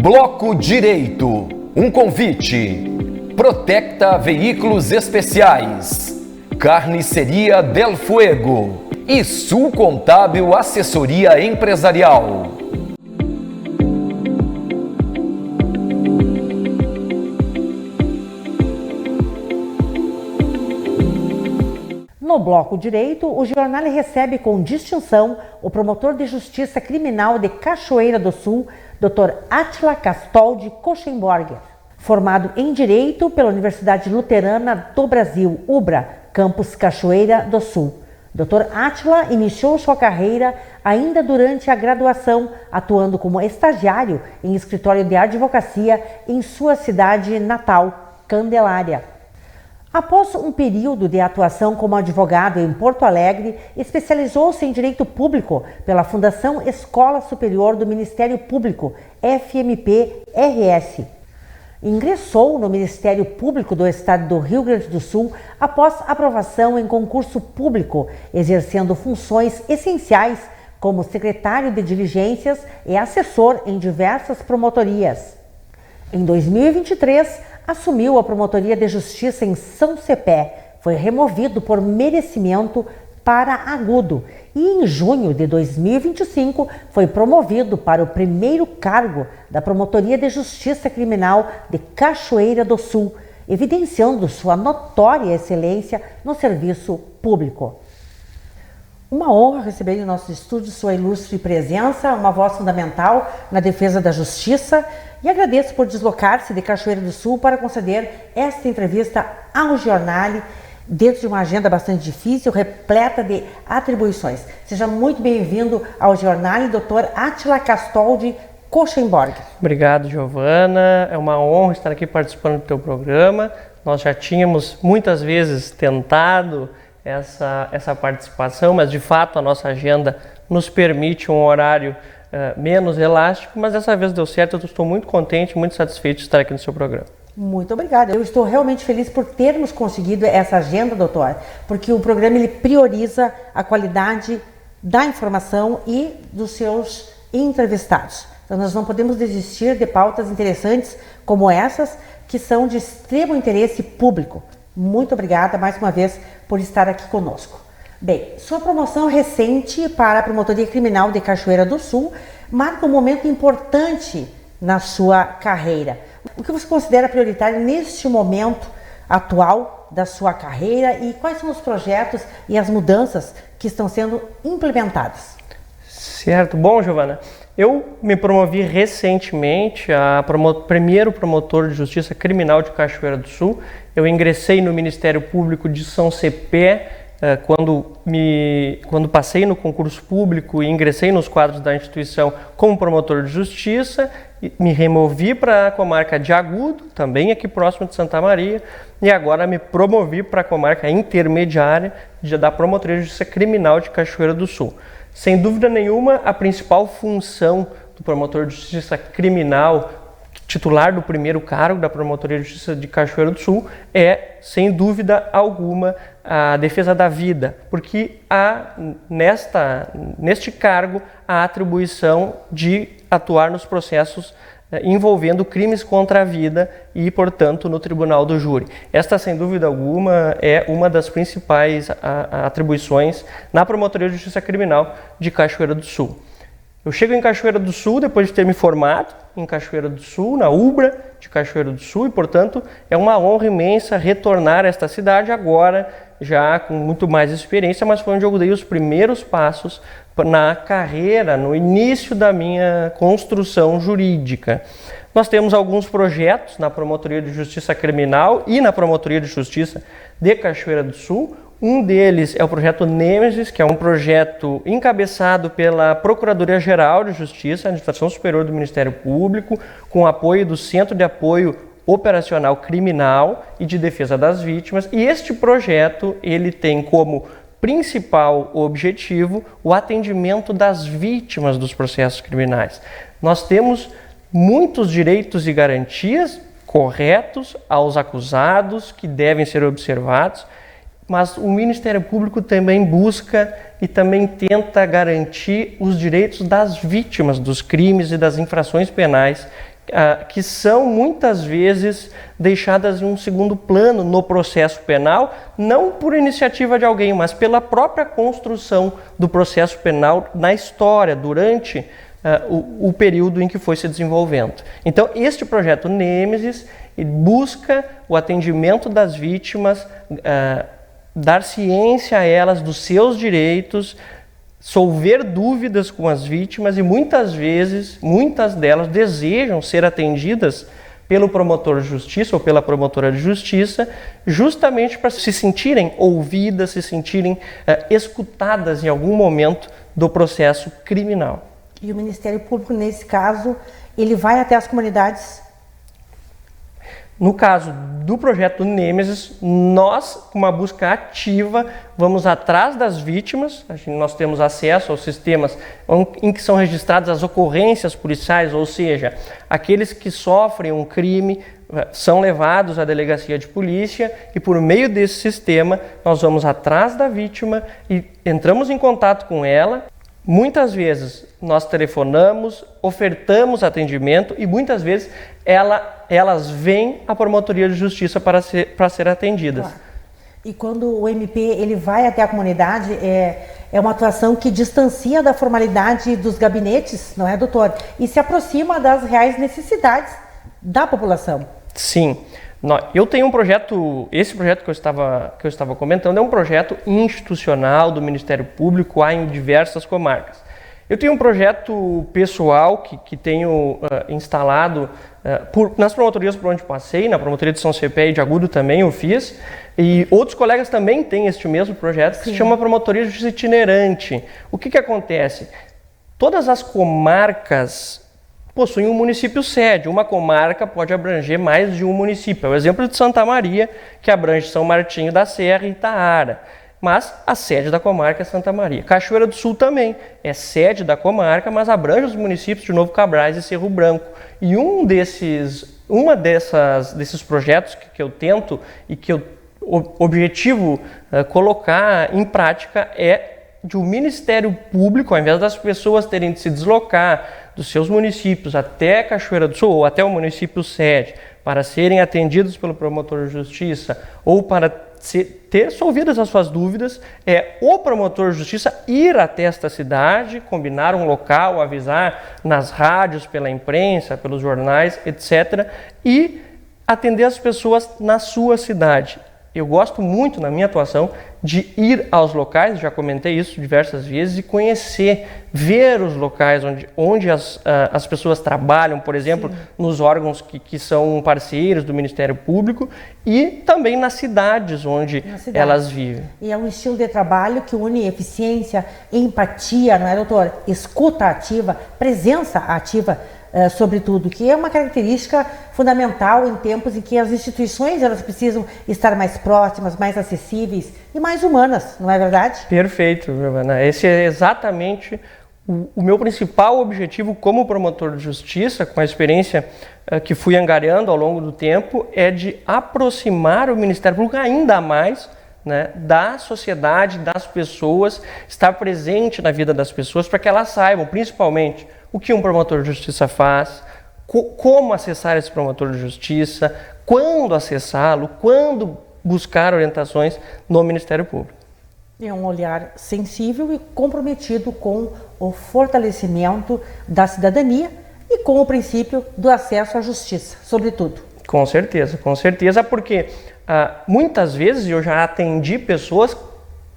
A: Bloco Direito, um convite. Protecta Veículos Especiais, Carniceria Del Fuego e Sul Contábil Assessoria Empresarial.
B: No Bloco Direito, o jornal recebe com distinção o promotor de Justiça Criminal de Cachoeira do Sul, Dr. Átila Castoldi Koschenborger. Formado em Direito pela Universidade Luterana do Brasil, UBRA, campus Cachoeira do Sul. Dr. Átila iniciou sua carreira ainda durante a graduação, atuando como estagiário em escritório de advocacia em sua cidade natal, Candelária. Após um período de atuação como advogado em Porto Alegre, especializou-se em Direito Público pela Fundação Escola Superior do Ministério Público, FMP-RS. Ingressou no Ministério Público do Estado do Rio Grande do Sul após aprovação em concurso público, exercendo funções essenciais como secretário de diligências e assessor em diversas promotorias. Em 2023, assumiu a Promotoria de Justiça em São Cepé, foi removido por merecimento para agudo e em junho de 2025 foi promovido para o primeiro cargo da Promotoria de Justiça Criminal de Cachoeira do Sul, evidenciando sua notória excelência no serviço público. Uma honra receber em nossos estúdios sua ilustre presença, uma voz fundamental na defesa da justiça, e agradeço por deslocar-se de Cachoeira do Sul para conceder esta entrevista ao jornal, dentro de uma agenda bastante difícil, repleta de atribuições. Seja muito bem-vindo ao jornal, Dr. Átila Castoldi Koschenborg.
M: Obrigado, Giovana. É uma honra estar aqui participando do teu programa. Nós já tínhamos muitas vezes tentado essa participação, mas de fato a nossa agenda nos permite um horário menos elástico, mas dessa vez deu certo. Eu estou muito contente, muito satisfeito de estar aqui no seu programa.
B: Muito obrigada. Eu estou realmente feliz por termos conseguido essa agenda, doutor, porque o programa ele prioriza a qualidade da informação e dos seus entrevistados. Então nós não podemos desistir de pautas interessantes como essas, que são de extremo interesse público. Muito obrigada mais uma vez por estar aqui conosco. Bem, sua promoção recente para a Promotoria Criminal de Cachoeira do Sul marca um momento importante na sua carreira. O que você considera prioritário neste momento atual da sua carreira e quais são os projetos e as mudanças que estão sendo implementadas?
M: Certo. Bom, Giovana, eu me promovi recentemente a primeiro promotor de Justiça Criminal de Cachoeira do Sul. Eu ingressei no Ministério Público de São Cepé quando passei no concurso público e ingressei nos quadros da instituição como promotor de justiça, me removi para a comarca de Agudo, também aqui próximo de Santa Maria, e agora me promovi para a comarca intermediária da Promotoria de Justiça Criminal de Cachoeira do Sul. Sem dúvida nenhuma, a principal função do promotor de justiça criminal, titular do primeiro cargo da Promotoria de Justiça de Cachoeira do Sul, é, sem dúvida alguma, a defesa da vida, porque há neste cargo a atribuição de atuar nos processos envolvendo crimes contra a vida e, portanto, no tribunal do júri. Esta, sem dúvida alguma, é uma das principais atribuições na Promotoria de Justiça Criminal de Cachoeira do Sul. Eu chego em Cachoeira do Sul depois de ter me formado em Cachoeira do Sul, na UBRA de Cachoeira do Sul, e, portanto, é uma honra imensa retornar a esta cidade agora, já com muito mais experiência, mas foi onde eu dei os primeiros passos na carreira, no início da minha construção jurídica. Nós temos alguns projetos na Promotoria de Justiça Criminal e na Promotoria de Justiça de Cachoeira do Sul. Um deles é o projeto Nêmesis, que é um projeto encabeçado pela Procuradoria-Geral de Justiça, Administração Superior do Ministério Público, com apoio do Centro de Apoio Operacional Criminal e de Defesa das Vítimas. E este projeto ele tem como principal objetivo o atendimento das vítimas dos processos criminais. Nós temos muitos direitos e garantias corretos aos acusados que devem ser observados, mas o Ministério Público também busca e também tenta garantir os direitos das vítimas dos crimes e das infrações penais, que são muitas vezes deixadas em um segundo plano no processo penal, não por iniciativa de alguém, mas pela própria construção do processo penal na história, durante o período em que foi se desenvolvendo. Então, este projeto Nêmesis busca o atendimento das vítimas, dar ciência a elas dos seus direitos, solver dúvidas com as vítimas, e muitas vezes, muitas delas desejam ser atendidas pelo promotor de justiça ou pela promotora de justiça, justamente para se sentirem ouvidas, se sentirem escutadas em algum momento do processo criminal.
B: E o Ministério Público, nesse caso, ele vai até as comunidades?
M: No caso do projeto Nêmesis, nós, com uma busca ativa, vamos atrás das vítimas. Nós temos acesso aos sistemas em que são registradas as ocorrências policiais, ou seja, aqueles que sofrem um crime são levados à delegacia de polícia, e por meio desse sistema nós vamos atrás da vítima e entramos em contato com ela. Muitas vezes nós telefonamos, ofertamos atendimento, e muitas vezes elas vêm à Promotoria de Justiça para ser atendidas.
B: Claro. E quando o MP ele vai até a comunidade, é uma atuação que distancia da formalidade dos gabinetes, não é, doutor? E se aproxima das reais necessidades da população.
M: Sim. Eu tenho um projeto, esse projeto que eu estava comentando é um projeto institucional do Ministério Público, há em diversas comarcas. Eu tenho um projeto pessoal que tenho instalado nas promotorias por onde passei, na promotoria de São Cepé e de Agudo também eu fiz, e outros colegas também têm este mesmo projeto, que se chama Promotoria de Justiça Itinerante. O que acontece? Todas as comarcas possuem um município sede. Uma comarca pode abranger mais de um município. É o exemplo de Santa Maria, que abrange São Martinho da Serra e Itaara. Mas a sede da comarca é Santa Maria. Cachoeira do Sul também é sede da comarca, mas abrange os municípios de Novo Cabrais e Cerro Branco. E desses projetos que eu tento e que eu objetivo colocar em prática é de o Ministério Público, ao invés das pessoas terem de se deslocar dos seus municípios até Cachoeira do Sul ou até o município sede para serem atendidos pelo promotor de justiça ou para ter solvidas as suas dúvidas, é o promotor de justiça ir até esta cidade, combinar um local, avisar nas rádios, pela imprensa, pelos jornais, etc., e atender as pessoas na sua cidade. Eu gosto muito, na minha atuação, de ir aos locais, já comentei isso diversas vezes, e conhecer, ver os locais onde as pessoas trabalham, por exemplo, nos órgãos que são parceiros do Ministério Público e também nas cidades onde elas vivem.
B: E é um estilo de trabalho que une eficiência, empatia, não é, doutor? Escuta ativa, presença ativa, sobretudo, que é uma característica fundamental em tempos em que as instituições elas precisam estar mais próximas, mais acessíveis e mais humanas, não é verdade?
M: Perfeito, Giovana. Esse é exatamente o meu principal objetivo como promotor de justiça, com a experiência que fui angariando ao longo do tempo, é de aproximar o Ministério Público ainda mais, né, da sociedade, das pessoas, estar presente na vida das pessoas para que elas saibam, principalmente, o que um promotor de justiça faz, como acessar esse promotor de justiça, quando acessá-lo, quando buscar orientações no Ministério Público.
B: É um olhar sensível e comprometido com o fortalecimento da cidadania e com o princípio do acesso à justiça, sobretudo.
M: Com certeza, porque muitas vezes eu já atendi pessoas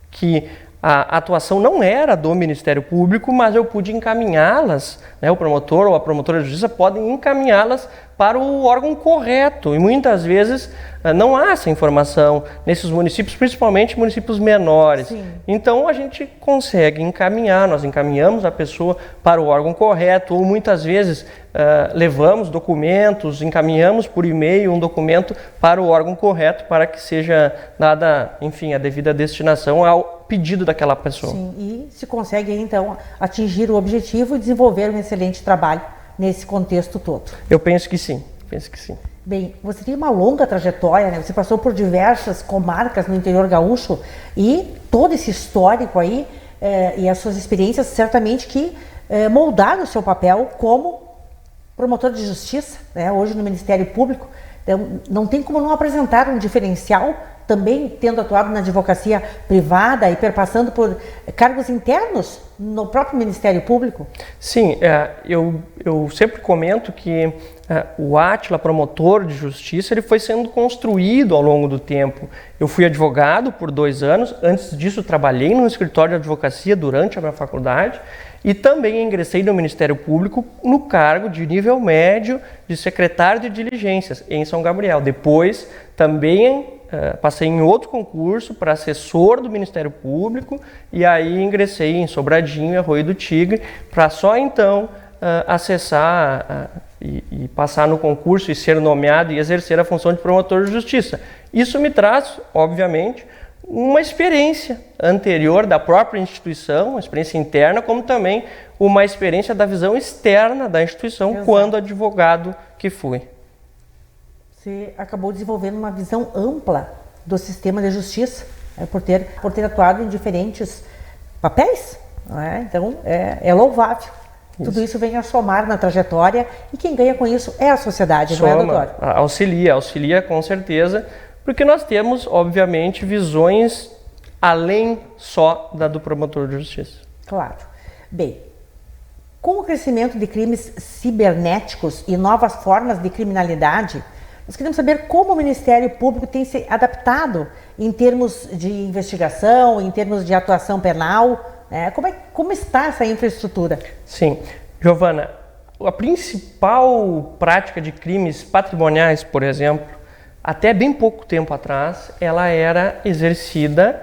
M: que a atuação não era do Ministério Público, mas eu pude encaminhá-las, né, o promotor ou a promotora de justiça podem encaminhá-las para o órgão correto. E muitas vezes não há essa informação nesses municípios, principalmente municípios menores. Sim. Então a gente consegue encaminhar, nós encaminhamos a pessoa para o órgão correto, ou muitas vezes levamos documentos, encaminhamos por e-mail um documento para o órgão correto para que seja dada, enfim, a devida destinação ao pedido daquela pessoa.
B: Sim, e se consegue então atingir o objetivo e desenvolver um excelente trabalho nesse contexto todo.
M: Eu penso que sim,
B: Bem, você tem uma longa trajetória, né? Você passou por diversas comarcas no interior gaúcho e todo esse histórico aí e as suas experiências certamente que moldaram o seu papel como promotor de justiça, né? Hoje no Ministério Público. Então, não tem como não apresentar um diferencial, também tendo atuado na advocacia privada e perpassando por cargos internos no próprio Ministério Público?
M: Sim, eu sempre comento que o Átila, promotor de justiça, ele foi sendo construído ao longo do tempo. Eu fui advogado por 2 anos, antes disso trabalhei no escritório de advocacia durante a minha faculdade e também ingressei no Ministério Público no cargo de nível médio de secretário de diligências em São Gabriel. Depois também passei em outro concurso para assessor do Ministério Público e aí ingressei em Sobradinho e Arroio do Tigre para só então acessar e passar no concurso e ser nomeado e exercer a função de promotor de justiça. Isso me traz, obviamente, uma experiência anterior da própria instituição, uma experiência interna, como também uma experiência da visão externa da instituição. Exato. Quando advogado que fui.
B: Você acabou desenvolvendo uma visão ampla do sistema de justiça, por ter atuado em diferentes papéis, não é? Então é louvável. Isso. Tudo isso vem a somar na trajetória e quem ganha com isso é a sociedade, não é, doutor?
M: Auxilia com certeza, porque nós temos, obviamente, visões além só da do promotor de justiça.
B: Claro. Bem, com o crescimento de crimes cibernéticos e novas formas de criminalidade, nós queremos saber como o Ministério Público tem se adaptado em termos de investigação, em termos de atuação penal, né? Como está essa infraestrutura?
M: Sim, Giovana, a principal prática de crimes patrimoniais, por exemplo, até bem pouco tempo atrás, ela era exercida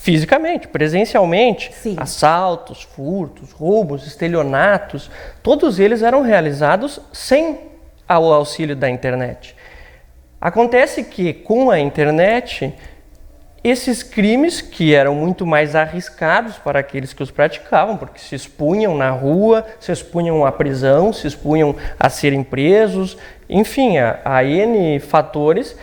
M: fisicamente, presencialmente.
B: Sim.
M: Assaltos, furtos, roubos, estelionatos, todos eles eram realizados sem o auxílio da internet. Acontece que, com a internet, esses crimes, que eram muito mais arriscados para aqueles que os praticavam, porque se expunham na rua, se expunham à prisão, se expunham a serem presos, enfim, a N fatores,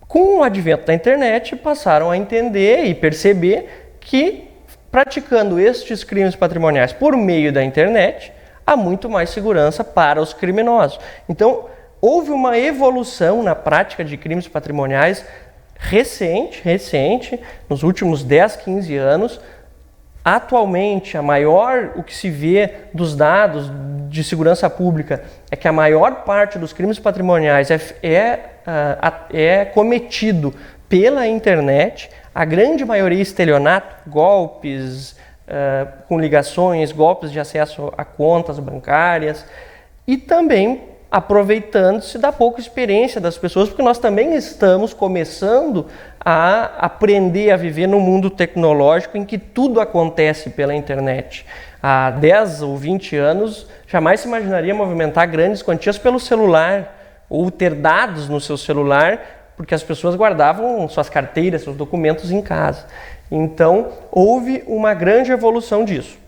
M: com o advento da internet, passaram a entender e perceber que, praticando estes crimes patrimoniais por meio da internet, há muito mais segurança para os criminosos. Então, houve uma evolução na prática de crimes patrimoniais recente, nos últimos 10, 15 anos. Atualmente, o que se vê dos dados de segurança pública é que a maior parte dos crimes patrimoniais é cometido pela internet, a grande maioria estelionato, golpes com ligações, golpes de acesso a contas bancárias e também aproveitando-se da pouca experiência das pessoas, porque nós também estamos começando a aprender a viver no mundo tecnológico em que tudo acontece pela internet. Há 10 ou 20 anos, jamais se imaginaria movimentar grandes quantias pelo celular ou ter dados no seu celular, porque as pessoas guardavam suas carteiras, seus documentos em casa. Então, houve uma grande evolução disso.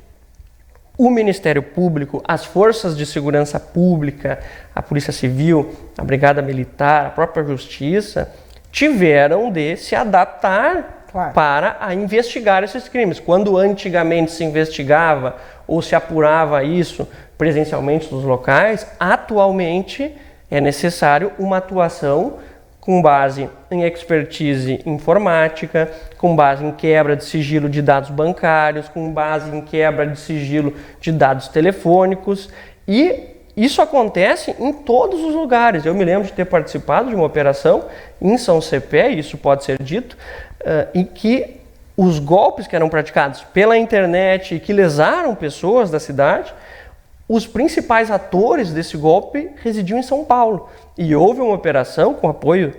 M: O Ministério Público, as forças de segurança pública, a Polícia Civil, a Brigada Militar, a própria Justiça, tiveram de se adaptar para investigar esses crimes. Quando antigamente se investigava ou se apurava isso presencialmente nos locais, atualmente é necessário uma atuação com base em expertise informática, com base em quebra de sigilo de dados bancários, com base em quebra de sigilo de dados telefônicos, e isso acontece em todos os lugares. Eu me lembro de ter participado de uma operação em São Cepé, isso pode ser dito, em que os golpes que eram praticados pela internet e que lesaram pessoas da cidade, os principais atores desse golpe residiam em São Paulo. E houve uma operação com apoio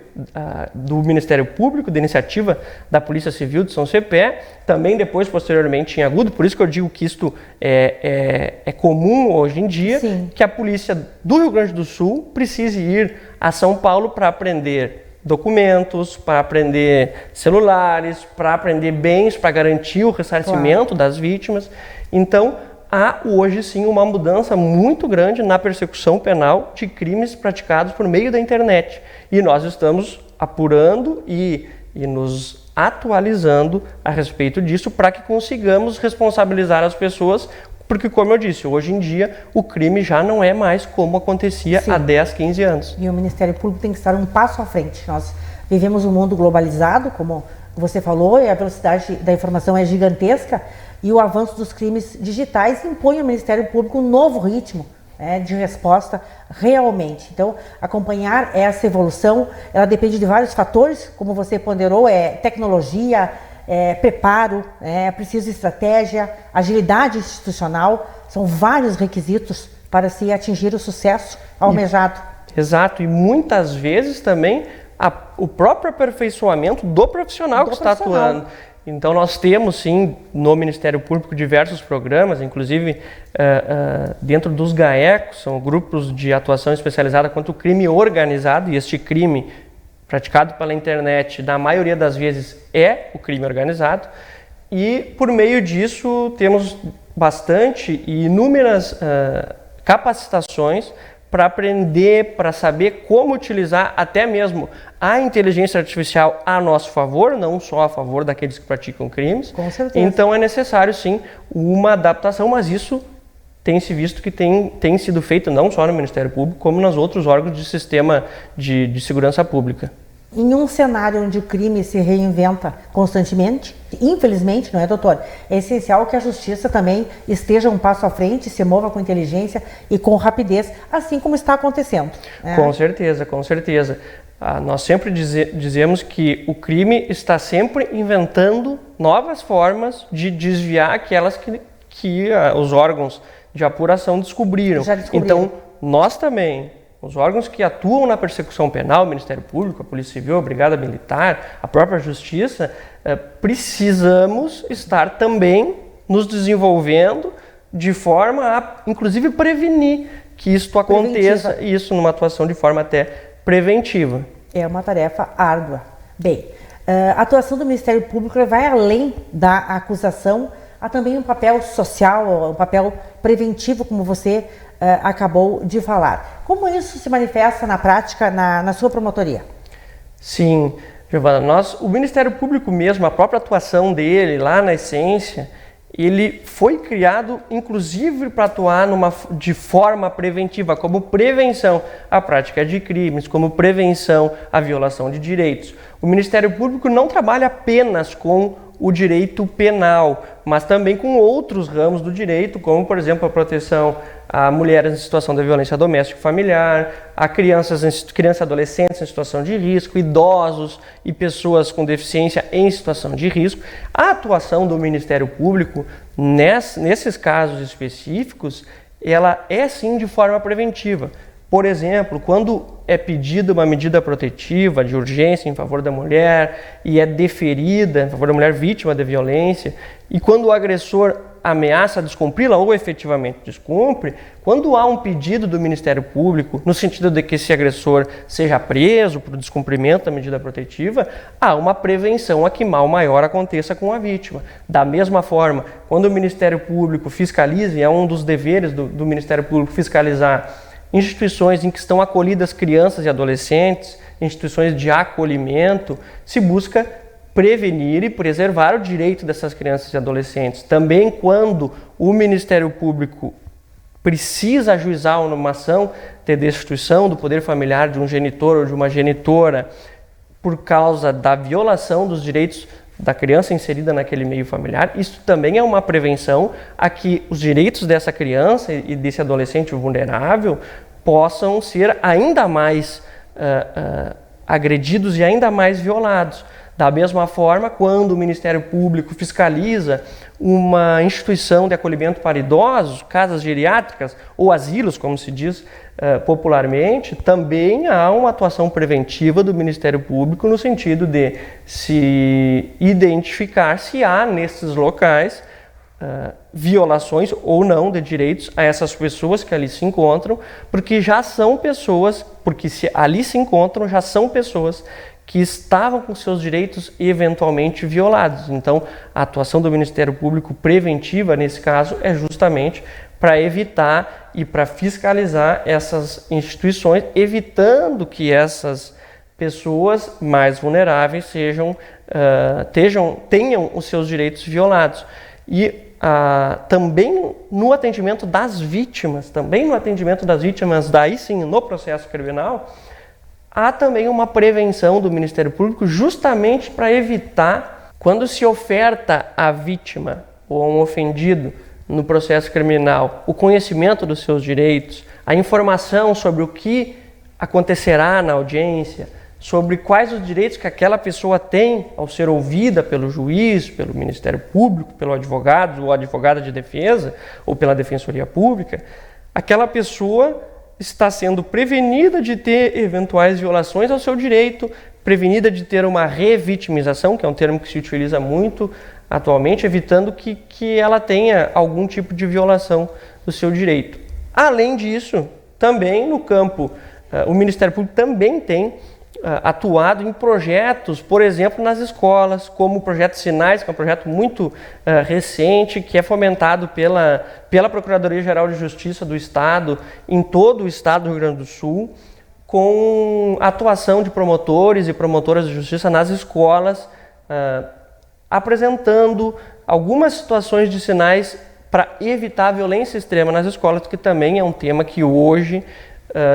M: do Ministério Público, da iniciativa da Polícia Civil de São Cepé, também depois, posteriormente, em Agudo. Por isso que eu digo que isto é comum hoje em dia, sim, que a polícia do Rio Grande do Sul precise ir a São Paulo para apreender documentos, para apreender celulares, para apreender bens, para garantir o ressarcimento das vítimas. Então, há hoje sim uma mudança muito grande na persecução penal de crimes praticados por meio da internet. E nós estamos apurando e nos atualizando a respeito disso para que consigamos responsabilizar as pessoas, porque, como eu disse, hoje em dia o crime já não é mais como acontecia há 10, 15 anos.
B: E o Ministério Público tem que estar um passo à frente. Nós vivemos um mundo globalizado, como você falou, e a velocidade da informação é gigantesca, e o avanço dos crimes digitais impõe ao Ministério Público um novo ritmo de resposta realmente. Então, acompanhar essa evolução, ela depende de vários fatores, como você ponderou, tecnologia, preparo, preciso estratégia, agilidade institucional, são vários requisitos para se atingir o sucesso almejado.
M: Exato, e muitas vezes também o próprio aperfeiçoamento do profissional que está atuando. Então nós temos sim no Ministério Público diversos programas, inclusive dentro dos GAECos, são grupos de atuação especializada contra o crime organizado, e este crime praticado pela internet, na maioria das vezes, é o crime organizado, e por meio disso temos bastante e inúmeras capacitações para aprender, para saber como utilizar até mesmo a inteligência artificial a nosso favor, não só a favor daqueles que praticam crimes.
B: Com certeza.
M: Então é necessário sim uma adaptação, mas isso tem se visto que tem sido feito não só no Ministério Público, como nos outros órgãos de sistema de segurança pública.
B: Em um cenário onde o crime se reinventa constantemente, infelizmente, não é, doutor? É essencial que a justiça também esteja um passo à frente, se mova com inteligência e com rapidez, assim como está acontecendo.
M: Com certeza, com certeza. Nós sempre dizemos que o crime está sempre inventando novas formas de desviar aquelas que os órgãos de apuração descobriram. Então, nós também, os órgãos que atuam na persecução penal, o Ministério Público, a Polícia Civil, a Brigada Militar, a própria Justiça, precisamos estar também nos desenvolvendo de forma a, inclusive, prevenir que isto aconteça, e isso numa atuação de forma até preventiva.
B: É uma tarefa árdua. Bem, a atuação do Ministério Público vai além da acusação, há também um papel social, um papel preventivo, como você acabou de falar. Como isso se manifesta na prática na sua promotoria?
M: Sim, Giovana, o Ministério Público mesmo, a própria atuação dele lá na essência, ele foi criado inclusive para atuar de forma preventiva, como prevenção à prática de crimes, como prevenção à violação de direitos. O Ministério Público não trabalha apenas com o direito penal, mas também com outros ramos do direito, como, por exemplo, a proteção a mulheres em situação de violência doméstica e familiar, a crianças e adolescentes em situação de risco, idosos e pessoas com deficiência em situação de risco. A atuação do Ministério Público nesses casos específicos, ela é sim de forma preventiva. Por exemplo, quando é pedida uma medida protetiva de urgência em favor da mulher e é deferida em favor da mulher vítima de violência, e quando o agressor ameaça descumpri-la ou efetivamente descumpre, quando há um pedido do Ministério Público, no sentido de que esse agressor seja preso por descumprimento da medida protetiva, há uma prevenção a que mal maior aconteça com a vítima. Da mesma forma, quando o Ministério Público fiscaliza, e é um dos deveres do Ministério Público fiscalizar instituições em que estão acolhidas crianças e adolescentes, instituições de acolhimento, se busca prevenir e preservar o direito dessas crianças e adolescentes. Também quando o Ministério Público precisa ajuizar uma ação de destituição do poder familiar de um genitor ou de uma genitora por causa da violação dos direitos da criança inserida naquele meio familiar, isso também é uma prevenção a que os direitos dessa criança e desse adolescente vulnerável possam ser ainda mais agredidos e ainda mais violados. Da mesma forma, quando o Ministério Público fiscaliza uma instituição de acolhimento para idosos, casas geriátricas ou asilos, como se diz popularmente, também há uma atuação preventiva do Ministério Público no sentido de se identificar se há nesses locais violações ou não de direitos a essas pessoas que ali se encontram, porque já são pessoas, porque se ali se encontram, já são pessoas que estavam com seus direitos eventualmente violados. Então, a atuação do Ministério Público preventiva, nesse caso, é justamente para evitar e para fiscalizar essas instituições, evitando que essas pessoas mais vulneráveis tenham os seus direitos violados. E também no atendimento das vítimas, daí sim, no processo criminal, há também uma prevenção do Ministério Público justamente para evitar, quando se oferta à vítima ou a um ofendido no processo criminal o conhecimento dos seus direitos, a informação sobre o que acontecerá na audiência, sobre quais os direitos que aquela pessoa tem ao ser ouvida pelo juiz, pelo Ministério Público, pelo advogado ou advogada de defesa ou pela Defensoria Pública, aquela pessoa está sendo prevenida de ter eventuais violações ao seu direito, prevenida de ter uma revitimização, que é um termo que se utiliza muito atualmente, evitando que ela tenha algum tipo de violação do seu direito. Além disso, também no campo, o Ministério Público também tem atuado em projetos, por exemplo, nas escolas, como o Projeto Sinais, que é um projeto muito recente, que é fomentado pela Procuradoria-Geral de Justiça do Estado, em todo o Estado do Rio Grande do Sul, com a atuação de promotores e promotoras de justiça nas escolas, apresentando algumas situações de sinais para evitar a violência extrema nas escolas, que também é um tema que hoje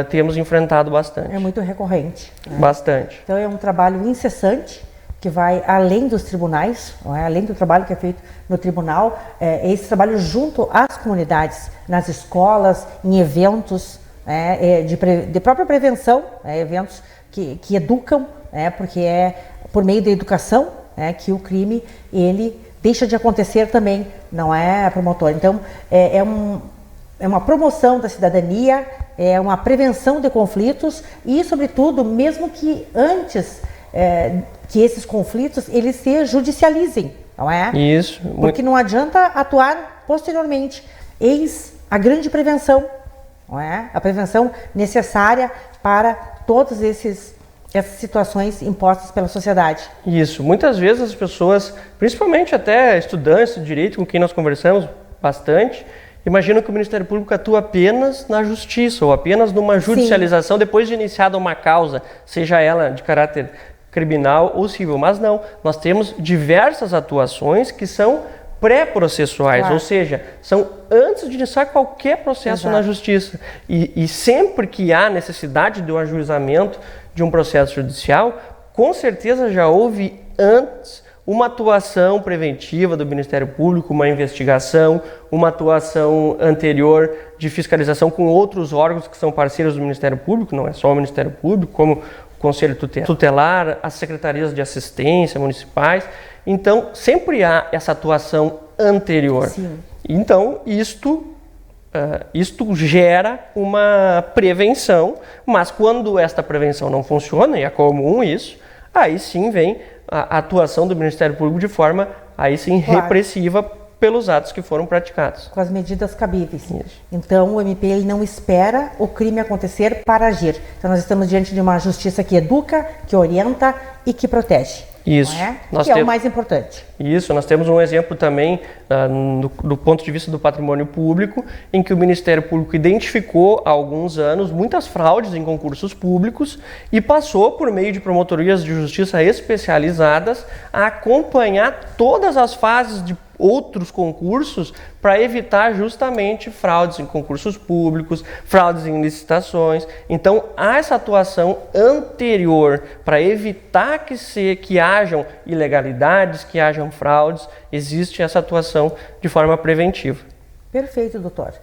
M: temos enfrentado bastante.
B: É muito recorrente. Né?
M: Bastante.
B: Então é um trabalho incessante que vai além dos tribunais, não é? Além do trabalho que é feito no tribunal, esse trabalho junto às comunidades, nas escolas, em eventos de própria prevenção, eventos que educam, porque é por meio da educação que o crime ele deixa de acontecer também, não é, promotor? Então é é uma promoção da cidadania, é uma prevenção de conflitos e, sobretudo, mesmo que antes que esses conflitos eles se judicializem, não é?
M: Isso.
B: Porque não adianta atuar posteriormente. Eis a grande prevenção, não é? A prevenção necessária para todas essas situações impostas pela sociedade.
M: Isso. Muitas vezes as pessoas, principalmente até estudantes de direito com quem nós conversamos bastante, imaginam que o Ministério Público atua apenas na justiça ou apenas numa judicialização. Sim. Depois de iniciada uma causa, seja ela de caráter criminal ou civil. Mas não, nós temos diversas atuações que são pré-processuais, claro. Ou seja, são antes de iniciar qualquer processo na justiça. E sempre que há necessidade de um ajuizamento de um processo judicial, com certeza já houve antes uma atuação preventiva do Ministério Público, uma investigação, uma atuação anterior de fiscalização com outros órgãos que são parceiros do Ministério Público, não é só o Ministério Público, como o Conselho Tutelar, as secretarias de assistência municipais. Então, sempre há essa atuação anterior. Sim. Então, isto gera uma prevenção, mas quando esta prevenção não funciona, e é comum isso, aí sim vem a atuação do Ministério Público de forma, aí sim, claro. Repressiva pelos atos que foram praticados.
B: Com as medidas cabíveis. Isso. Então, o MP ele não espera o crime acontecer para agir. Então, nós estamos diante de uma justiça que educa, que orienta e que protege.
M: Isso.
B: Que é o mais importante.
M: Isso. Nós temos um exemplo também do ponto de vista do patrimônio público, em que o Ministério Público identificou há alguns anos muitas fraudes em concursos públicos e passou, por meio de promotorias de justiça especializadas, a acompanhar todas as fases de outros concursos para evitar justamente fraudes em concursos públicos, fraudes em licitações. Então, há essa atuação anterior para evitar que hajam ilegalidades, que hajam fraudes. Existe essa atuação de forma preventiva.
B: Perfeito, doutor.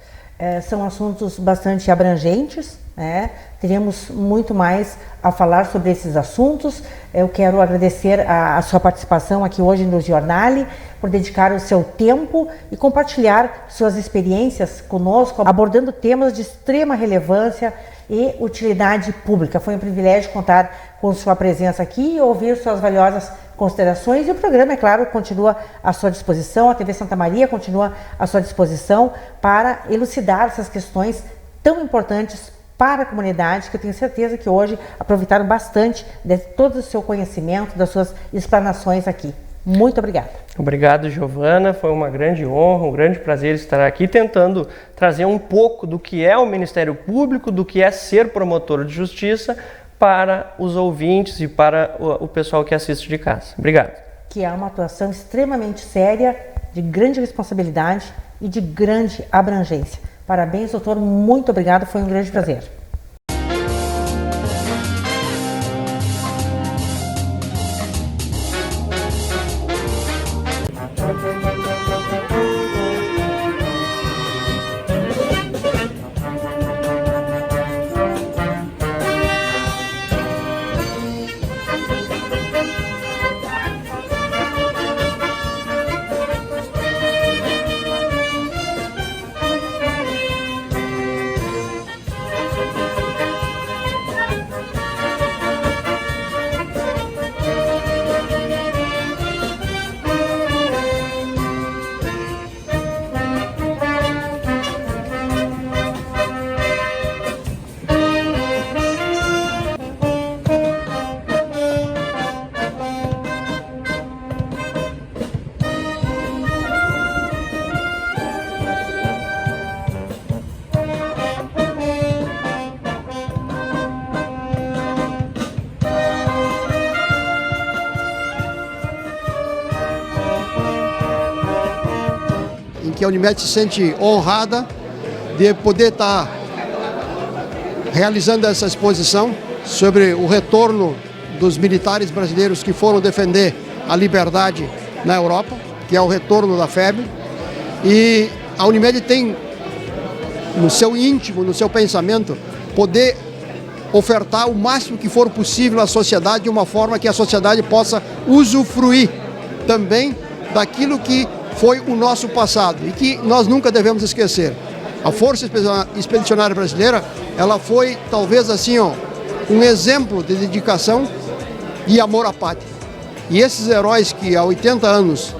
B: São assuntos bastante abrangentes, né? Teríamos muito mais a falar sobre esses assuntos. Eu quero agradecer a sua participação aqui hoje no Giornale, por dedicar o seu tempo e compartilhar suas experiências conosco, abordando temas de extrema relevância e utilidade pública. Foi um privilégio contar com sua presença aqui e ouvir suas valiosas considerações. E o programa, é claro, continua à sua disposição, a TV Santa Maria continua à sua disposição para elucidar essas questões tão importantes para a comunidade, que eu tenho certeza que hoje aproveitaram bastante de todo o seu conhecimento, das suas explanações aqui. Muito obrigada.
M: Obrigado, Giovana. Foi uma grande honra, um grande prazer estar aqui tentando trazer um pouco do que é o Ministério Público, do que é ser promotor de justiça para os ouvintes e para o pessoal que assiste de casa. Obrigado.
B: Que é uma atuação extremamente séria, de grande responsabilidade e de grande abrangência. Parabéns, doutor. Muito obrigado. Foi um grande prazer.
N: Que a Unimed se sente honrada de poder estar realizando essa exposição sobre o retorno dos militares brasileiros que foram defender a liberdade na Europa, que é o retorno da FEB. E a Unimed tem no seu íntimo, no seu pensamento, poder ofertar o máximo que for possível à sociedade de uma forma que a sociedade possa usufruir também daquilo que foi o nosso passado e que nós nunca devemos esquecer. A Força Expedicionária Brasileira, ela foi talvez assim, ó, um exemplo de dedicação e amor à pátria. E esses heróis que há 80 anos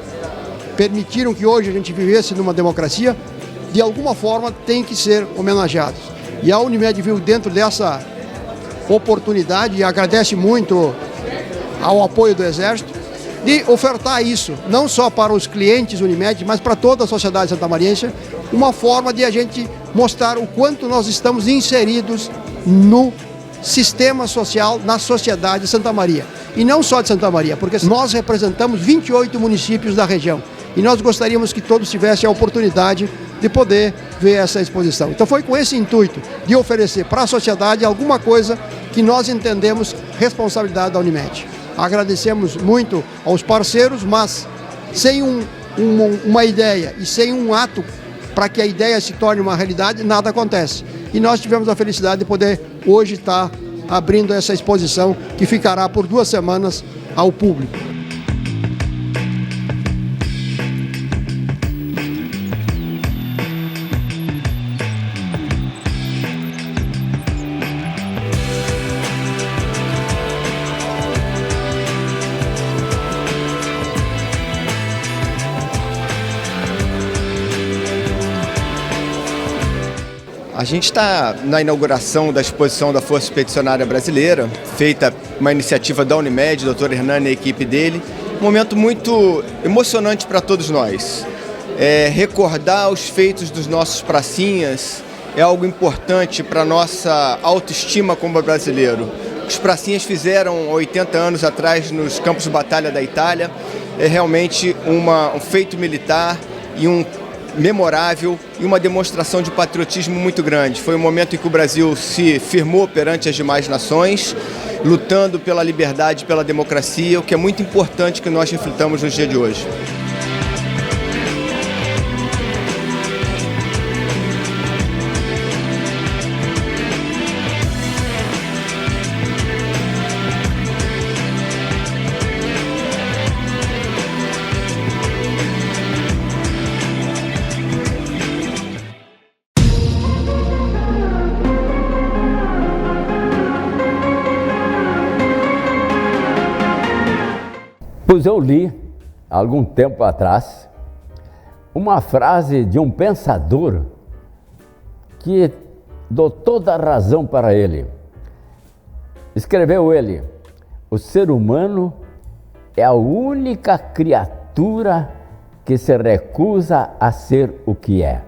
N: permitiram que hoje a gente vivesse numa democracia, de alguma forma têm que ser homenageados. E a Unimed viu dentro dessa oportunidade, e agradece muito ao apoio do Exército, de ofertar isso, não só para os clientes Unimed, mas para toda a sociedade santamariense, uma forma de a gente mostrar o quanto nós estamos inseridos no sistema social, na sociedade de Santa Maria. E não só de Santa Maria, porque nós representamos 28 municípios da região. E nós gostaríamos que todos tivessem a oportunidade de poder ver essa exposição. Então foi com esse intuito de oferecer para a sociedade alguma coisa que nós entendemos responsabilidade da Unimed. Agradecemos muito aos parceiros, mas sem uma ideia e sem um ato para que a ideia se torne uma realidade, nada acontece. E nós tivemos a felicidade de poder hoje estar abrindo essa exposição que ficará por 2 semanas ao público.
O: A gente está na inauguração da exposição da Força Expedicionária Brasileira, feita uma iniciativa da Unimed, Dr. Hernani e a equipe dele. Um momento muito emocionante para todos nós. Recordar os feitos dos nossos pracinhas é algo importante para a nossa autoestima como brasileiro. Os pracinhas fizeram 80 anos atrás nos campos de batalha da Itália. É realmente um feito militar e um memorável e uma demonstração de patriotismo muito grande. Foi um momento em que o Brasil se firmou perante as demais nações, lutando pela liberdade e pela democracia, o que é muito importante que nós reflitamos no dia de hoje.
P: Pois eu li, há algum tempo atrás, uma frase de um pensador que dou toda a razão para ele. Escreveu ele: o ser humano é a única criatura que se recusa a ser o que é.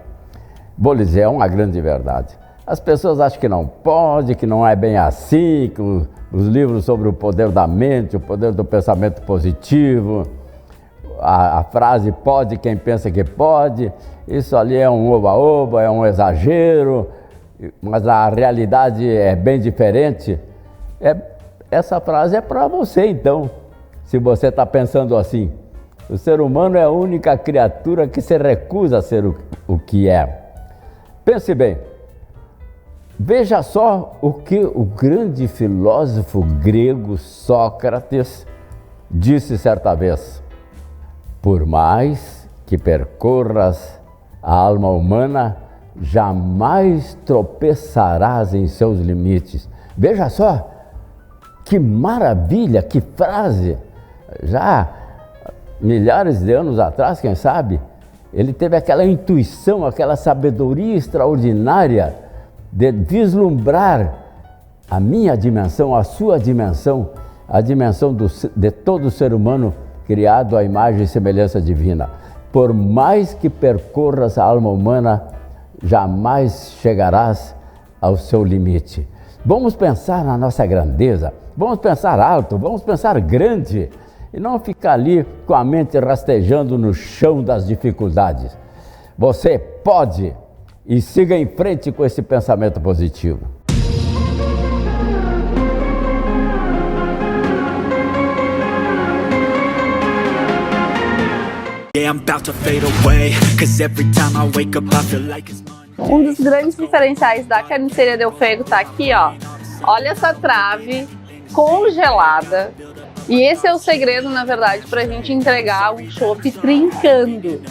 P: Vou lhe dizer, é uma grande verdade. As pessoas acham que não pode, que não é bem assim, que os livros sobre o poder da mente, o poder do pensamento positivo, a frase pode quem pensa que pode, isso ali é um oba-oba, é um exagero, mas a realidade é bem diferente. Essa frase é para você então, se você está pensando assim. O ser humano é a única criatura que se recusa a ser o que é. Pense bem. Veja só o que o grande filósofo grego Sócrates disse certa vez: por mais que percorras a alma humana, jamais tropeçarás em seus limites. Veja só, que maravilha, que frase! Já milhares de anos atrás, quem sabe, ele teve aquela intuição, aquela sabedoria extraordinária de vislumbrar a minha dimensão, a sua dimensão, a dimensão de todo ser humano criado à imagem e semelhança divina. Por mais que percorras a alma humana, jamais chegarás ao seu limite. Vamos pensar na nossa grandeza, vamos pensar alto, vamos pensar grande e não ficar ali com a mente rastejando no chão das dificuldades. Você pode! E siga em frente com esse pensamento positivo.
Q: Um dos grandes diferenciais da Carniceria Del Fuego tá aqui, ó. Olha essa trave congelada. E esse é o segredo, na verdade, para a gente entregar um chopp trincando.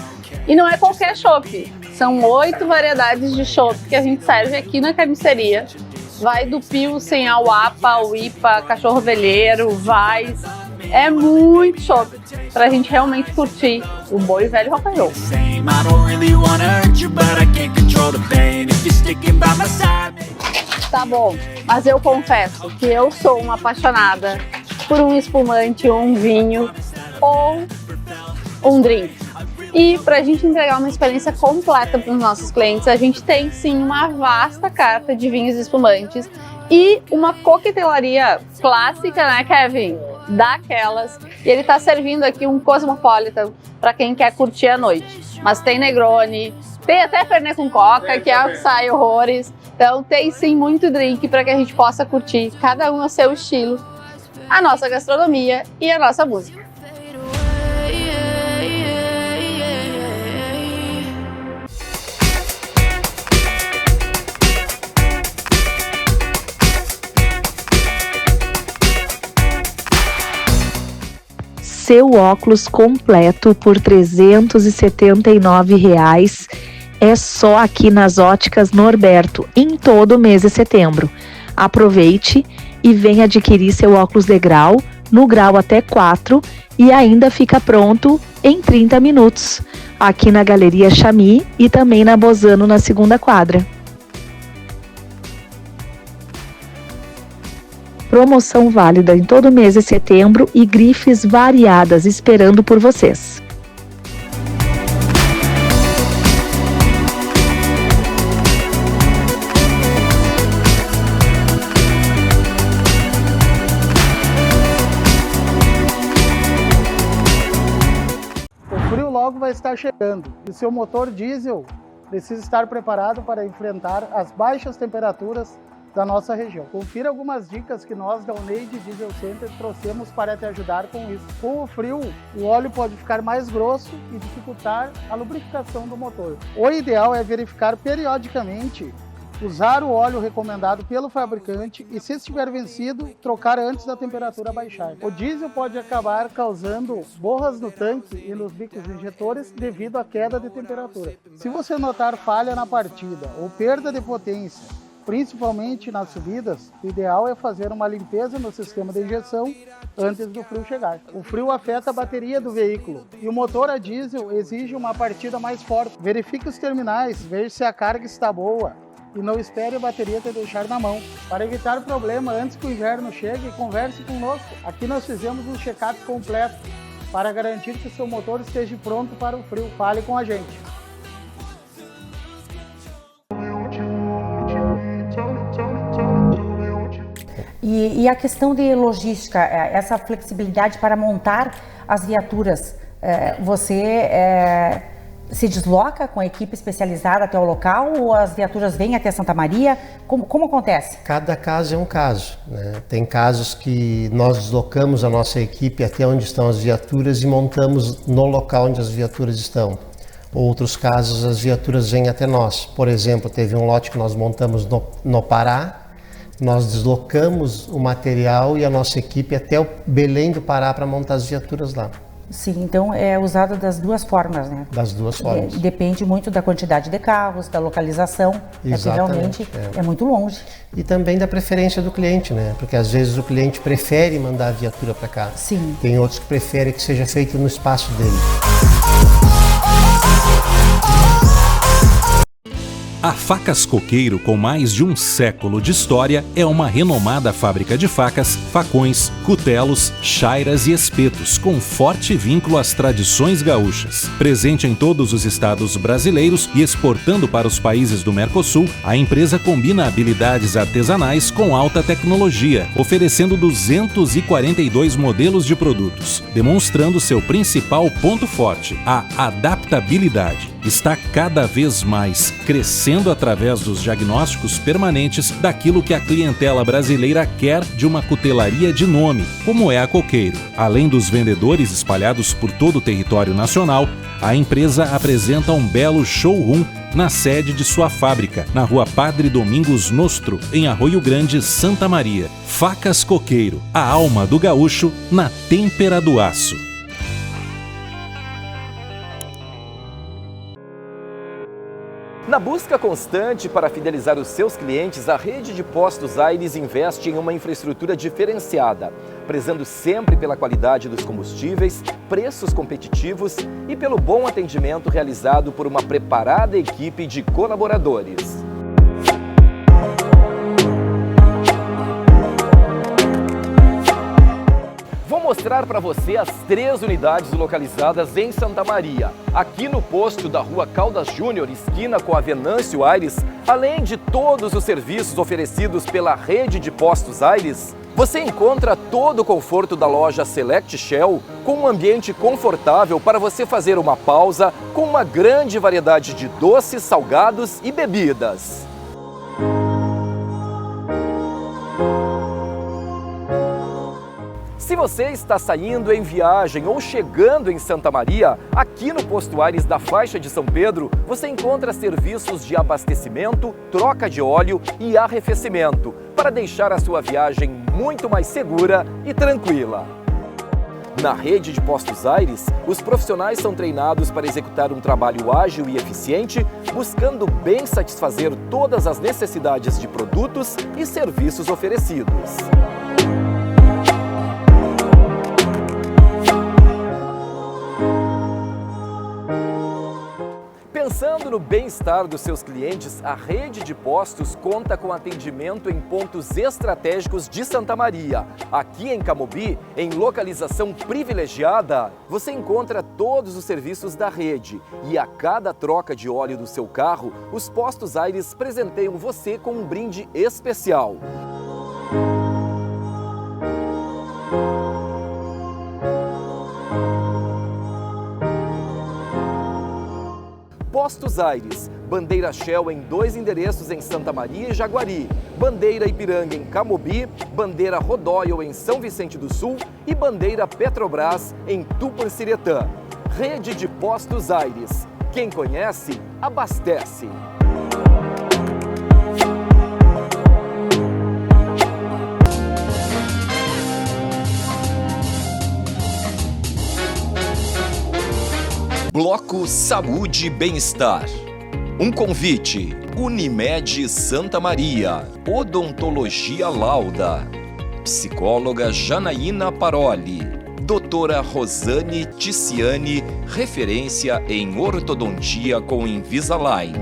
Q: E não é qualquer chopp. São 8 variedades de chopp que a gente serve aqui na carniceria. Vai do Pilsen ao APA, ao IPA, cachorro velheiro, Weiss. É muito chopp pra gente realmente curtir o bom e velho rock and roll. Tá bom, mas eu confesso que eu sou uma apaixonada por um espumante, um vinho ou um drink. E para a gente entregar uma experiência completa para os nossos clientes, a gente tem sim uma vasta carta de vinhos e espumantes e uma coquetelaria clássica, né, Kevin? Daquelas. E ele está servindo aqui um Cosmopolitan para quem quer curtir a noite. Mas tem Negroni, tem até Fernet com Coca, que é o que sai horrores. Então tem sim muito drink para que a gente possa curtir, cada um ao seu estilo, a nossa gastronomia e a nossa música.
R: Seu óculos completo por R$ 379,00 é só aqui nas Óticas Norberto, em todo o mês de setembro. Aproveite e venha adquirir seu óculos de grau, no grau até 4 e ainda fica pronto em 30 minutos, aqui na Galeria Chami e também na Bozano, na segunda quadra. Promoção válida em todo o mês de setembro e grifes variadas esperando por vocês.
E: O frio logo vai estar chegando e seu motor diesel precisa estar preparado para enfrentar as baixas temperaturas da nossa região. Confira algumas dicas que nós da Oneide Diesel Center trouxemos para te ajudar com isso. Com o frio, o óleo pode ficar mais grosso e dificultar a lubrificação do motor. O ideal é verificar periodicamente, usar o óleo recomendado pelo fabricante e, se estiver vencido, trocar antes da temperatura baixar. O diesel pode acabar causando borras no tanque e nos bicos injetores devido à queda de temperatura. Se você notar falha na partida ou perda de potência, principalmente nas subidas, o ideal é fazer uma limpeza no sistema de injeção antes do frio chegar. O frio afeta a bateria do veículo e o motor a diesel exige uma partida mais forte. Verifique os terminais, veja se a carga está boa e não espere a bateria te deixar na mão. Para evitar problema antes que o inverno chegue, converse conosco. Aqui nós fizemos um check-up completo para garantir que seu motor esteja pronto para o frio. Fale com a gente.
B: E a questão de logística, essa flexibilidade para montar as viaturas, você se desloca com a equipe especializada até o local ou as viaturas vêm até Santa Maria? Como acontece?
S: Cada caso é um caso, né? Tem casos que nós deslocamos a nossa equipe até onde estão as viaturas e montamos no local onde as viaturas estão. Outros casos, as viaturas vêm até nós. Por exemplo, teve um lote que nós montamos no Pará. Nós deslocamos o material e a nossa equipe até o Belém do Pará para montar as viaturas lá.
B: Sim, então é usada das duas formas, né?
S: Das duas formas.
B: Depende muito da quantidade de carros, da localização.
S: Exatamente.
B: Realmente é muito longe.
S: E também da preferência do cliente, né? Porque às vezes o cliente prefere mandar a viatura para cá.
B: Sim.
S: Tem outros que preferem que seja feito no espaço dele.
K: A Facas Coqueiro, com mais de um século de história, é uma renomada fábrica de facas, facões, cutelos, chairas e espetos, com forte vínculo às tradições gaúchas. Presente em todos os estados brasileiros e exportando para os países do Mercosul, a empresa combina habilidades artesanais com alta tecnologia, oferecendo 242 modelos de produtos, demonstrando seu principal ponto forte, a adaptabilidade. Está cada vez mais crescendo através dos diagnósticos permanentes daquilo que a clientela brasileira quer de uma cutelaria de nome, como é a Coqueiro. Além dos vendedores espalhados por todo o território nacional, a empresa apresenta um belo showroom na sede de sua fábrica, na Rua Padre Domingos Nostro, em Arroio Grande, Santa Maria. Facas Coqueiro, a alma do gaúcho na têmpera do aço.
T: Na busca constante para fidelizar os seus clientes, a rede de postos Aires investe em uma infraestrutura diferenciada, prezando sempre pela qualidade dos combustíveis, preços competitivos e pelo bom atendimento realizado por uma preparada equipe de colaboradores. Vou mostrar para você as 3 unidades localizadas em Santa Maria. Aqui no posto da Rua Caldas Júnior, esquina com a Venâncio Aires, além de todos os serviços oferecidos pela rede de postos Aires, você encontra todo o conforto da loja Select Shell, com um ambiente confortável para você fazer uma pausa, com uma grande variedade de doces, salgados e bebidas. Se você está saindo em viagem ou chegando em Santa Maria, aqui no Posto Aires da faixa de São Pedro, você encontra serviços de abastecimento, troca de óleo e arrefecimento, para deixar a sua viagem muito mais segura e tranquila. Na rede de Postos Aires, os profissionais são treinados para executar um trabalho ágil e eficiente, buscando bem satisfazer todas as necessidades de produtos e serviços oferecidos. Pensando no bem-estar dos seus clientes, a rede de postos conta com atendimento em pontos estratégicos de Santa Maria. Aqui em Camobi, em localização privilegiada, você encontra todos os serviços da rede. E a cada troca de óleo do seu carro, os Postos Aires presenteiam você com um brinde especial. Postos Aires, bandeira Shell em 2 endereços em Santa Maria e Jaguari, bandeira Ipiranga em Camobi, bandeira Rodoyle em São Vicente do Sul e bandeira Petrobras em Tupanciretã. Rede de Postos Aires. Quem conhece, abastece.
A: Bloco Saúde e Bem-Estar. Um convite: Unimed Santa Maria, Odontologia Lauda, psicóloga Janaína Paroli, doutora Rosane Ticiani, referência em ortodontia com Invisalign.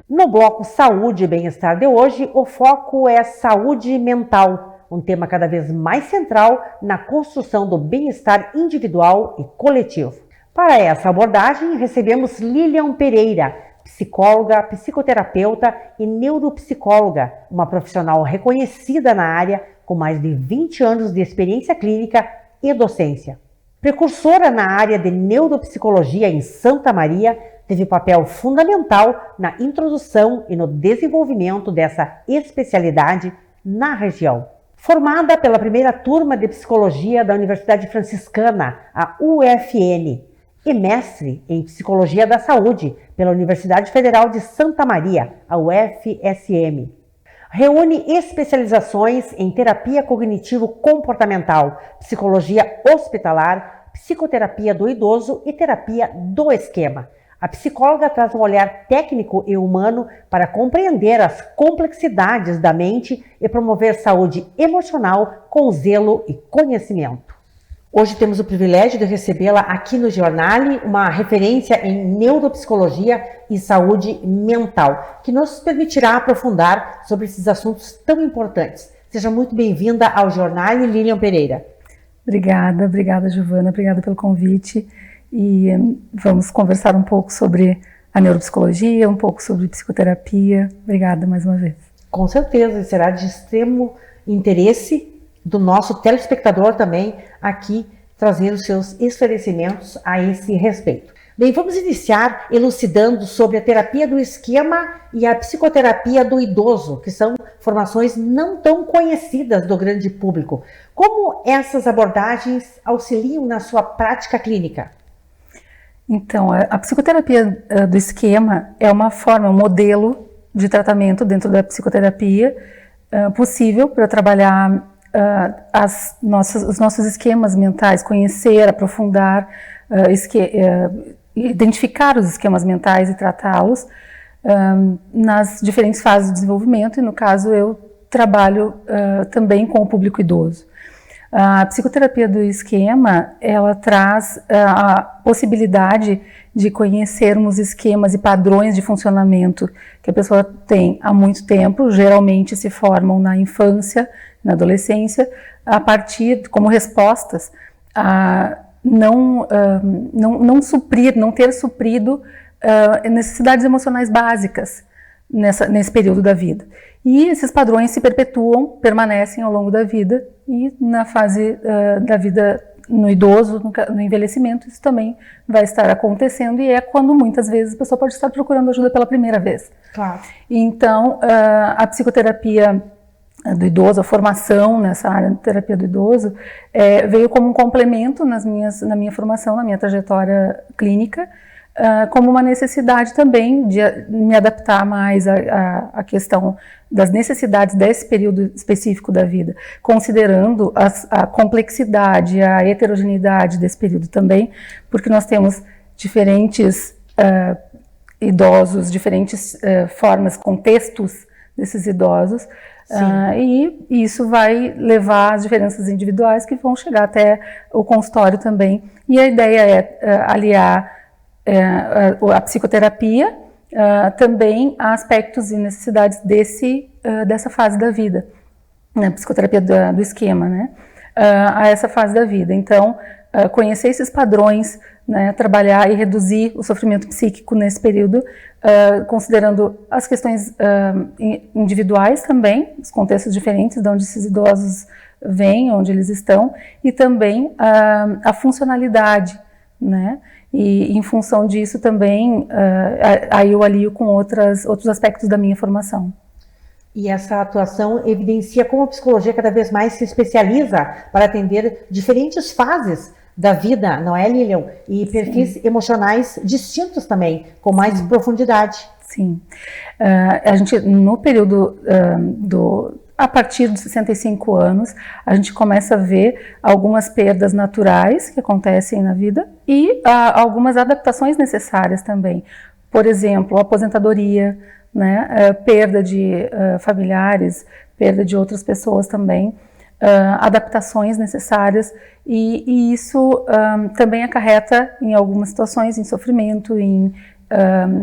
B: No bloco Saúde e Bem-Estar de hoje, o foco é saúde mental, um tema cada vez mais central na construção do bem-estar individual e coletivo. Para essa abordagem, recebemos Lilian Pereira, psicóloga, psicoterapeuta e neuropsicóloga, uma profissional reconhecida na área com mais de 20 anos de experiência clínica e docência. Precursora na área de neuropsicologia em Santa Maria, teve papel fundamental na introdução e no desenvolvimento dessa especialidade na região. Formada pela primeira turma de psicologia da Universidade Franciscana, a UFN, e mestre em psicologia da saúde pela Universidade Federal de Santa Maria, a UFSM. Reúne especializações em terapia cognitivo-comportamental, psicologia hospitalar, psicoterapia do idoso e terapia do esquema. A psicóloga traz um olhar técnico e humano para compreender as complexidades da mente e promover saúde emocional com zelo e conhecimento. Hoje temos o privilégio de recebê-la aqui no Jornale, uma referência em neuropsicologia e saúde mental, que nos permitirá aprofundar sobre esses assuntos tão importantes. Seja muito bem-vinda ao Jornale, Lilian Pereira.
U: Obrigada, Giovana, obrigada pelo convite. E vamos conversar um pouco sobre a neuropsicologia, um pouco sobre psicoterapia. Obrigada mais uma vez.
B: Com certeza, será de extremo interesse do nosso telespectador também aqui trazer os seus esclarecimentos a esse respeito. Bem, vamos iniciar elucidando sobre a terapia do esquema e a psicoterapia do idoso, que são formações não tão conhecidas do grande público. Como essas abordagens auxiliam na sua prática clínica?
U: Então, a psicoterapia do esquema é uma forma, um modelo de tratamento dentro da psicoterapia possível para trabalhar os nossos esquemas mentais, conhecer, aprofundar, identificar os esquemas mentais e tratá-los nas diferentes fases do desenvolvimento, e no caso eu trabalho também com o público idoso. A psicoterapia do esquema, ela traz a possibilidade de conhecermos esquemas e padrões de funcionamento que a pessoa tem há muito tempo, geralmente se formam na infância, na adolescência, a partir, como respostas a não ter suprido necessidades emocionais básicas nesse período da vida. E esses padrões se perpetuam, permanecem ao longo da vida, e na fase da vida no idoso, no envelhecimento, isso também vai estar acontecendo, e é quando muitas vezes a pessoa pode estar procurando ajuda pela primeira vez.
B: Claro.
U: Então, a psicoterapia do idoso, a formação nessa área de terapia do idoso, veio como um complemento na minha formação, na minha trajetória clínica, como uma necessidade também de me adaptar mais à questão das necessidades desse período específico da vida, considerando a complexidade, a heterogeneidade desse período também, porque nós temos diferentes idosos, diferentes formas, contextos desses idosos, e isso vai levar às diferenças individuais que vão chegar até o consultório também. E a ideia é aliar a psicoterapia também a aspectos e necessidades dessa fase da vida, né? Psicoterapia do esquema, né? A essa fase da vida. Então, conhecer esses padrões, né? Trabalhar e reduzir o sofrimento psíquico nesse período, considerando as questões individuais também, os contextos diferentes de onde esses idosos vêm, onde eles estão, e também a funcionalidade, né? E em função disso também, aí eu alio com outros aspectos da minha formação.
B: E essa atuação evidencia como a psicologia cada vez mais se especializa para atender diferentes fases da vida, não é, Lilian? E perfis emocionais distintos também, com mais profundidade.
U: Sim. A gente, no período a partir dos 65 anos, a gente começa a ver algumas perdas naturais que acontecem na vida e algumas adaptações necessárias também. Por exemplo, a aposentadoria, né, perda de familiares, perda de outras pessoas também, adaptações necessárias, e isso também acarreta em algumas situações em sofrimento, em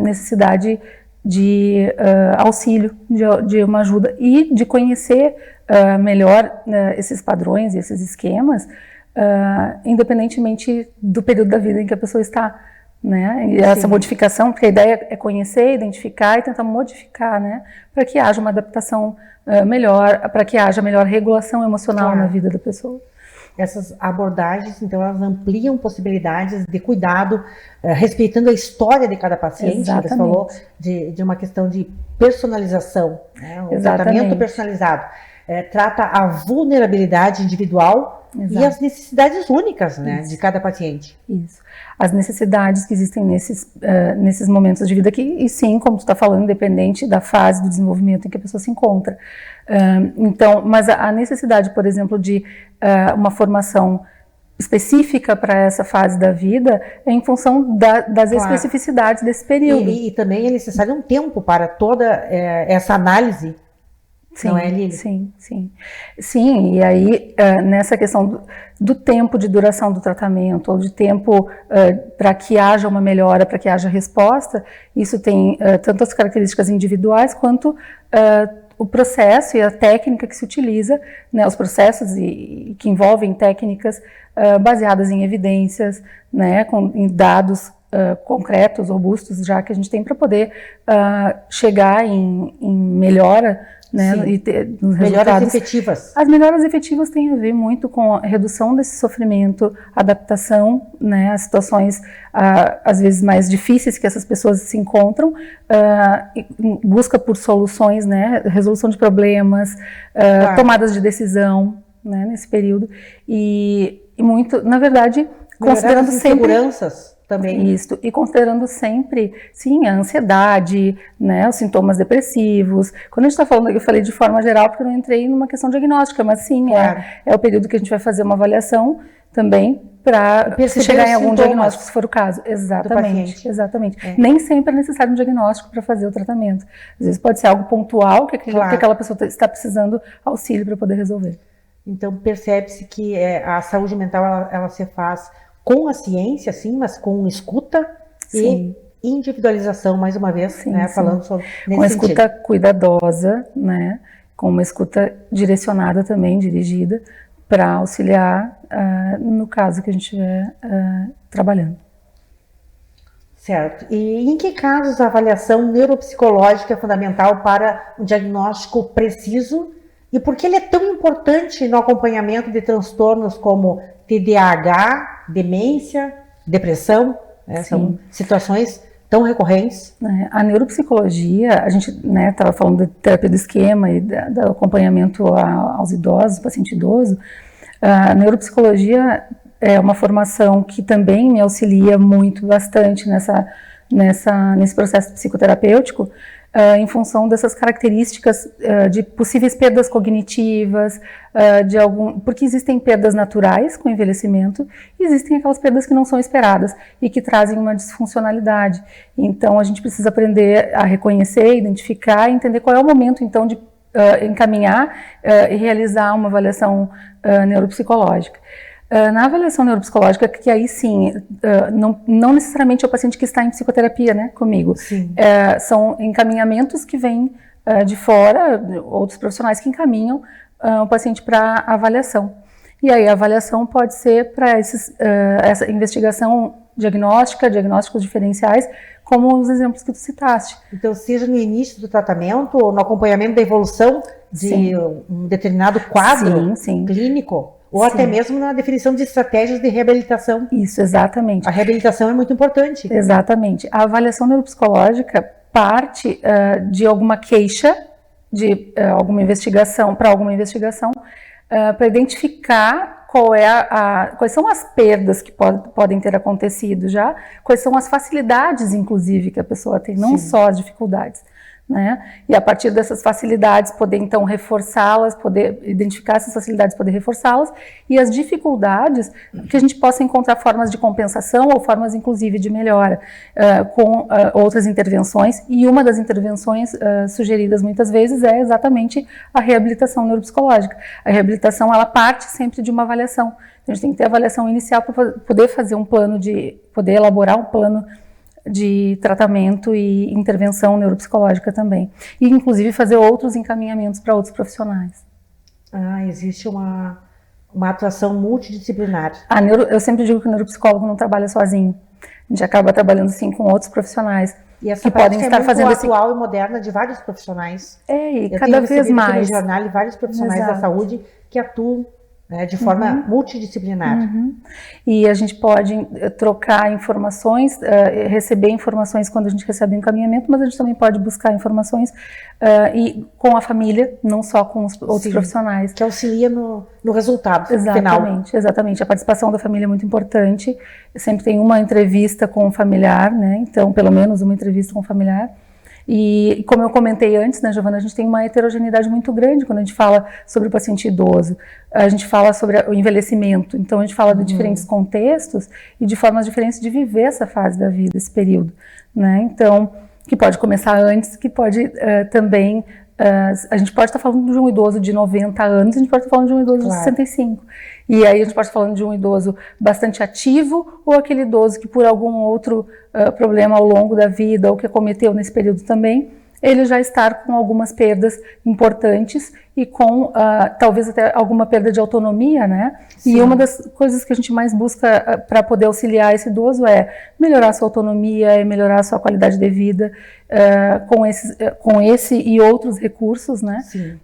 U: necessidade de auxílio, de uma ajuda, e de conhecer melhor esses padrões e esses esquemas, independentemente do período da vida em que a pessoa está, né? E essa modificação, porque a ideia é conhecer, identificar e tentar modificar, né? Para que haja uma adaptação melhor, para que haja melhor regulação emocional na vida da pessoa.
B: Essas abordagens, então, elas ampliam possibilidades de cuidado, respeitando a história de cada paciente.
U: Exatamente.
B: Você falou de uma questão de personalização, né? Um tratamento personalizado. Trata a vulnerabilidade individual. Exato. E as necessidades únicas, né, de cada paciente.
U: Isso. As necessidades que existem nesses momentos de vida e sim, como tu está falando, independente da fase do desenvolvimento em que a pessoa se encontra. Então, mas a necessidade, por exemplo, de uma formação específica para essa fase da vida é em função das especificidades desse período.
B: E também é necessário um tempo para toda essa análise.
U: Sim,
B: não é, Lili?
U: Sim, e aí nessa questão do tempo de duração do tratamento, ou de tempo para que haja uma melhora, para que haja resposta, isso tem tanto as características individuais quanto o processo e a técnica que se utiliza, né, os processos que envolvem técnicas baseadas em evidências, né, em dados concretos, robustos, já que a gente tem para poder chegar em melhora, né, e ter
B: melhoras efetivas.
U: As melhoras efetivas têm a ver muito com a redução desse sofrimento, adaptação, né, a situações às vezes mais difíceis que essas pessoas se encontram, busca por soluções, né, resolução de problemas, tomadas de decisão, né, nesse período, e muito, na verdade, considerando sempre
B: seguranças. também.
U: Isso, e considerando sempre, sim, a ansiedade, né, os sintomas depressivos. Quando a gente está falando, eu falei de forma geral porque eu não entrei numa questão diagnóstica, mas sim, claro. é o período que a gente vai fazer uma avaliação também para se chegar em algum diagnóstico, se for o caso. Exatamente, exatamente. Nem sempre é necessário um diagnóstico para fazer o tratamento. Às vezes pode ser algo pontual que aquela pessoa está precisando auxílio para poder resolver.
B: Então percebe-se que a saúde mental ela se faz com a ciência, sim, mas com escuta e individualização, mais uma vez, né, falando sobre nesse
U: com a escuta cuidadosa, né, com uma escuta direcionada também, dirigida, para auxiliar no caso que a gente estiver trabalhando.
B: Certo. E em que casos a avaliação neuropsicológica é fundamental para um diagnóstico preciso e por que ele é tão importante no acompanhamento de transtornos como TDAH, demência, depressão, né? São situações tão recorrentes.
U: A neuropsicologia, a gente estava falando de terapia do esquema e do acompanhamento aos idosos, paciente idoso. A neuropsicologia é uma formação que também me auxilia bastante nesse processo psicoterapêutico, em função dessas características de possíveis perdas cognitivas, porque existem perdas naturais com o envelhecimento e existem aquelas perdas que não são esperadas e que trazem uma disfuncionalidade. Então a gente precisa aprender a reconhecer, identificar e entender qual é o momento então de encaminhar e realizar uma avaliação neuropsicológica. Na avaliação neuropsicológica, que aí sim, não necessariamente é o paciente que está em psicoterapia, né, comigo. São encaminhamentos que vêm de fora, outros profissionais que encaminham o paciente para avaliação. E aí a avaliação pode ser para essa investigação diagnóstica, diagnósticos diferenciais, como os exemplos que tu citaste.
B: Então, seja no início do tratamento ou no acompanhamento da evolução de um determinado quadro clínico, ou até mesmo na definição de estratégias de reabilitação.
U: Isso, exatamente.
B: A reabilitação é muito importante.
U: Exatamente. A avaliação neuropsicológica parte de alguma queixa, de alguma investigação, para identificar quais são as perdas que podem ter acontecido já, quais são as facilidades, inclusive, que a pessoa tem, não só as dificuldades. Né? E a partir dessas facilidades poder então reforçá-las, poder identificar essas facilidades, poder reforçá-las, e as dificuldades que a gente possa encontrar formas de compensação ou formas inclusive de melhora com outras intervenções, e uma das intervenções sugeridas muitas vezes é exatamente a reabilitação neuropsicológica. A reabilitação ela parte sempre de uma avaliação, então, a gente tem que ter avaliação inicial para poder fazer poder elaborar um plano de tratamento e intervenção neuropsicológica também. E, inclusive, fazer outros encaminhamentos para outros profissionais.
B: Existe uma atuação multidisciplinar.
U: Eu sempre digo que o neuropsicólogo não trabalha sozinho. A gente acaba trabalhando, sim, com outros profissionais.
B: E essa
U: que podem estar fazendo
B: atual e moderna de vários profissionais.
U: E cada vez mais.
B: No jornal, vários profissionais da saúde que atuam de forma multidisciplinar.
U: E a gente pode trocar informações, receber informações quando a gente recebe um encaminhamento, mas a gente também pode buscar informações com a família, não só com os outros profissionais.
B: Que auxilia no resultado
U: final. Exatamente. A participação da família é muito importante. Sempre tem uma entrevista com o familiar, né? Então, pelo menos uma entrevista com o familiar. E como eu comentei antes, né, Giovana, a gente tem uma heterogeneidade muito grande quando a gente fala sobre o paciente idoso. A gente fala sobre o envelhecimento, então a gente fala de diferentes contextos e de formas diferentes de viver essa fase da vida, esse período, né? Então, que pode começar antes, que pode também... a gente pode estar falando de um idoso de 90 anos, a gente pode estar falando de um idoso de 65. E aí a gente pode estar falando de um idoso bastante ativo ou aquele idoso que por algum outro problema ao longo da vida ou que acometeu nesse período também, ele já está com algumas perdas importantes e com talvez até alguma perda de autonomia, né? Sim. E uma das coisas que a gente mais busca para poder auxiliar esse idoso é melhorar a sua autonomia, melhorar a sua qualidade de vida com esse e outros recursos, né?
B: Sim.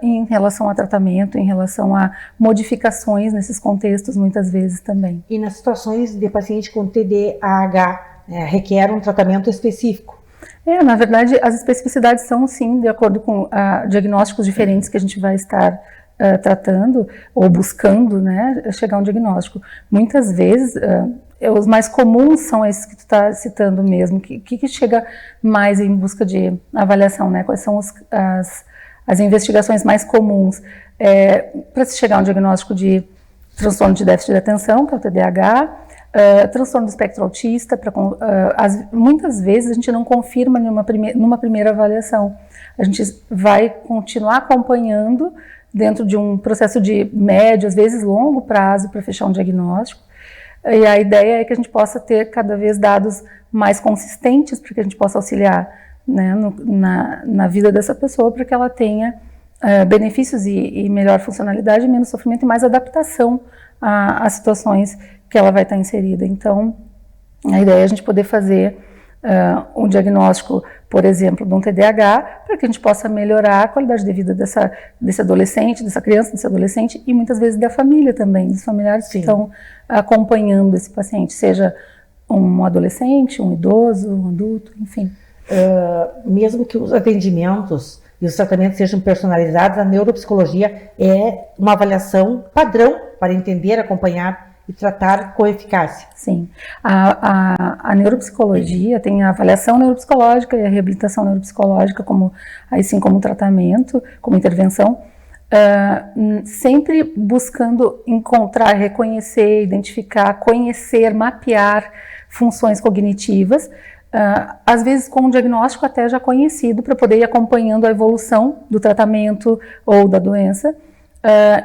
U: Em relação a tratamento, em relação a modificações nesses contextos, muitas vezes também.
B: E nas situações de paciente com TDAH, requer um tratamento específico?
U: Na verdade, as especificidades são, sim, de acordo com diagnósticos diferentes que a gente vai estar tratando ou buscando, né, chegar a um diagnóstico. Muitas vezes, os mais comuns são esses que tu está citando mesmo. Que chega mais em busca de avaliação, né? Quais são as investigações mais comuns para se chegar a um diagnóstico de transtorno de déficit de atenção, que é o TDAH, transtorno do espectro autista. Muitas vezes a gente não confirma numa primeira avaliação. A gente vai continuar acompanhando dentro de um processo de médio, às vezes longo prazo, para fechar um diagnóstico. E a ideia é que a gente possa ter cada vez dados mais consistentes para que a gente possa auxiliar, né, na vida dessa pessoa, para que ela tenha benefícios e melhor funcionalidade, menos sofrimento e mais adaptação às situações que ela vai estar inserida. Então, a ideia é a gente poder fazer um diagnóstico, por exemplo, de um TDAH, para que a gente possa melhorar a qualidade de vida desse adolescente, dessa criança, desse adolescente, e muitas vezes da família também, dos familiares que estão acompanhando esse paciente, seja um adolescente, um idoso, um adulto, enfim.
B: Mesmo que os atendimentos e os tratamentos sejam personalizados, a neuropsicologia é uma avaliação padrão para entender, acompanhar e tratar com eficácia.
U: Sim. A neuropsicologia tem a avaliação neuropsicológica e a reabilitação neuropsicológica, assim como tratamento, como intervenção, sempre buscando encontrar, reconhecer, identificar, conhecer, mapear funções cognitivas, às vezes com um diagnóstico até já conhecido, para poder ir acompanhando a evolução do tratamento ou da doença,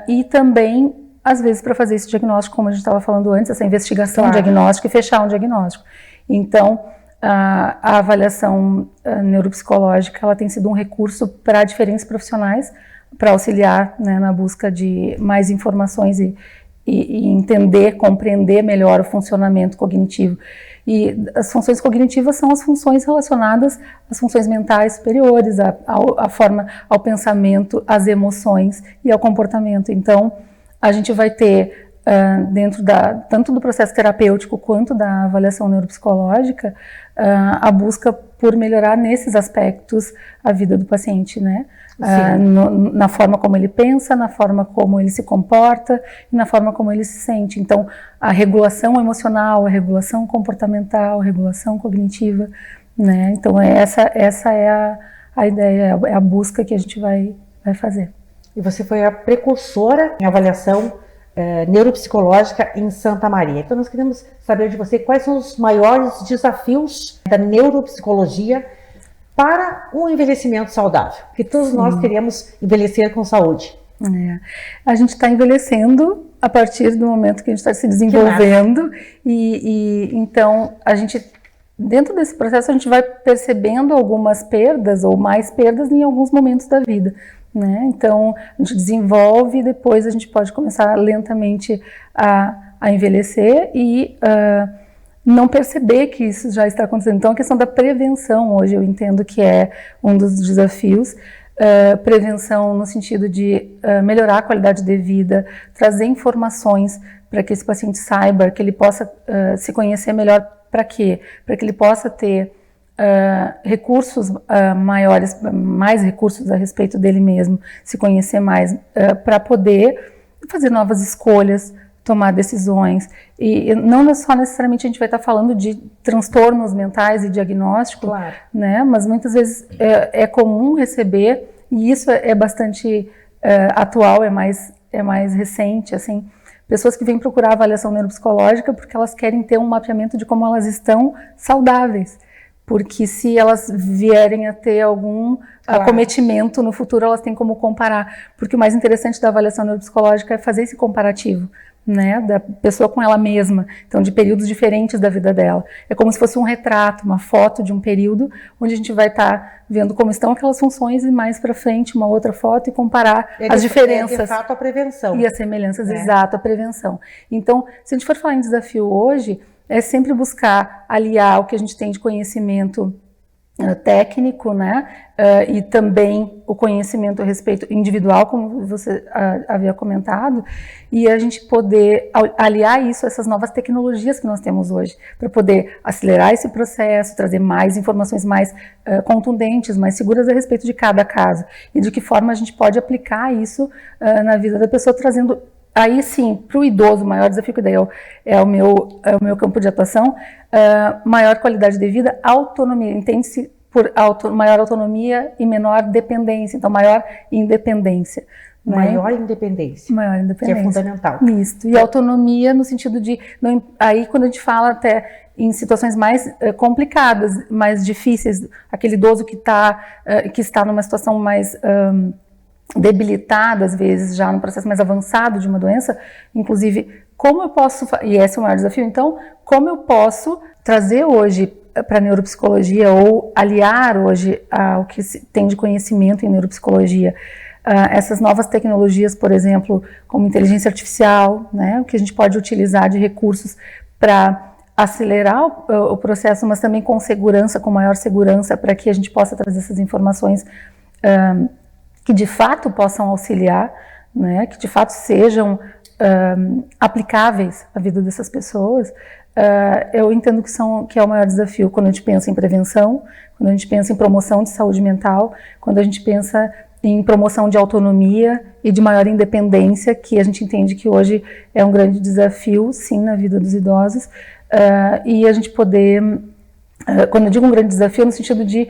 U: e também às vezes para fazer esse diagnóstico, como a gente estava falando antes, essa investigação diagnóstica e fechar um diagnóstico. Então, a avaliação neuropsicológica, ela tem sido um recurso para diferentes profissionais, para auxiliar, né, na busca de mais informações e entender, compreender melhor o funcionamento cognitivo. E as funções cognitivas são as funções relacionadas às funções mentais superiores, à forma, ao pensamento, às emoções e ao comportamento. Então, a gente vai ter, dentro tanto do processo terapêutico quanto da avaliação neuropsicológica, a busca por melhorar nesses aspectos a vida do paciente, né? Na forma como ele pensa, na forma como ele se comporta e na forma como ele se sente. Então, a regulação emocional, a regulação comportamental, a regulação cognitiva, né? Então, essa é a ideia, é a busca que a gente vai fazer.
B: E você foi a precursora em avaliação neuropsicológica em Santa Maria. Então nós queremos saber de você quais são os maiores desafios da neuropsicologia para um envelhecimento saudável, porque todos nós queremos envelhecer com saúde.
U: A gente está envelhecendo a partir do momento que a gente está se desenvolvendo e então a gente, dentro desse processo, a gente vai percebendo algumas perdas ou mais perdas em alguns momentos da vida, né? Então a gente desenvolve e depois a gente pode começar lentamente a envelhecer e não perceber que isso já está acontecendo. Então a questão da prevenção hoje eu entendo que é um dos desafios. Prevenção no sentido de melhorar a qualidade de vida, trazer informações para que esse paciente saiba, que ele possa se conhecer melhor. Para quê? Para que ele possa ter recursos maiores, mais recursos a respeito dele mesmo, se conhecer mais, para poder fazer novas escolhas, tomar decisões. E não só necessariamente a gente vai estar falando de transtornos mentais e diagnóstico, né? Mas muitas vezes é comum receber, e isso é bastante atual, é mais recente, assim, pessoas que vêm procurar avaliação neuropsicológica porque elas querem ter um mapeamento de como elas estão saudáveis. Porque se elas vierem a ter algum acometimento no futuro, elas têm como comparar. Porque o mais interessante da avaliação neuropsicológica é fazer esse comparativo, né, da pessoa com ela mesma, então de períodos diferentes da vida dela. É como se fosse um retrato, uma foto de um período, onde a gente vai estar vendo como estão aquelas funções e mais para frente uma outra foto e comparar as diferenças.
B: De fato a prevenção.
U: E as semelhanças, exato, a prevenção. Então, se a gente for falar em desafio hoje, é sempre buscar aliar o que a gente tem de conhecimento técnico, né, e também o conhecimento a respeito individual, como você havia comentado, e a gente poder aliar isso a essas novas tecnologias que nós temos hoje, para poder acelerar esse processo, trazer mais informações mais contundentes, mais seguras a respeito de cada caso, e de que forma a gente pode aplicar isso na vida da pessoa, trazendo Aí sim, para o idoso, o maior desafio, que daí é o meu campo de atuação, maior qualidade de vida, autonomia, entende-se por maior autonomia e menor dependência, então maior independência. Né?
B: Maior independência.
U: Maior independência.
B: Que é fundamental.
U: Isso. E autonomia no sentido de, aí quando a gente fala até em situações mais complicadas, mais difíceis, aquele idoso que está numa situação mais debilitada, às vezes, já no processo mais avançado de uma doença, inclusive, como eu posso, e esse é o maior desafio, então, como eu posso trazer hoje para a neuropsicologia ou aliar hoje ao que se tem de conhecimento em neuropsicologia, essas novas tecnologias, por exemplo, como inteligência artificial, né, o que a gente pode utilizar de recursos para acelerar o processo, mas também com segurança, com maior segurança, para que a gente possa trazer essas informações que de fato possam auxiliar, né, que de fato sejam aplicáveis à vida dessas pessoas. Eu entendo que é o maior desafio quando a gente pensa em prevenção, quando a gente pensa em promoção de saúde mental, quando a gente pensa em promoção de autonomia e de maior independência, que a gente entende que hoje é um grande desafio, sim, na vida dos idosos, e a gente poder, quando eu digo um grande desafio, no sentido de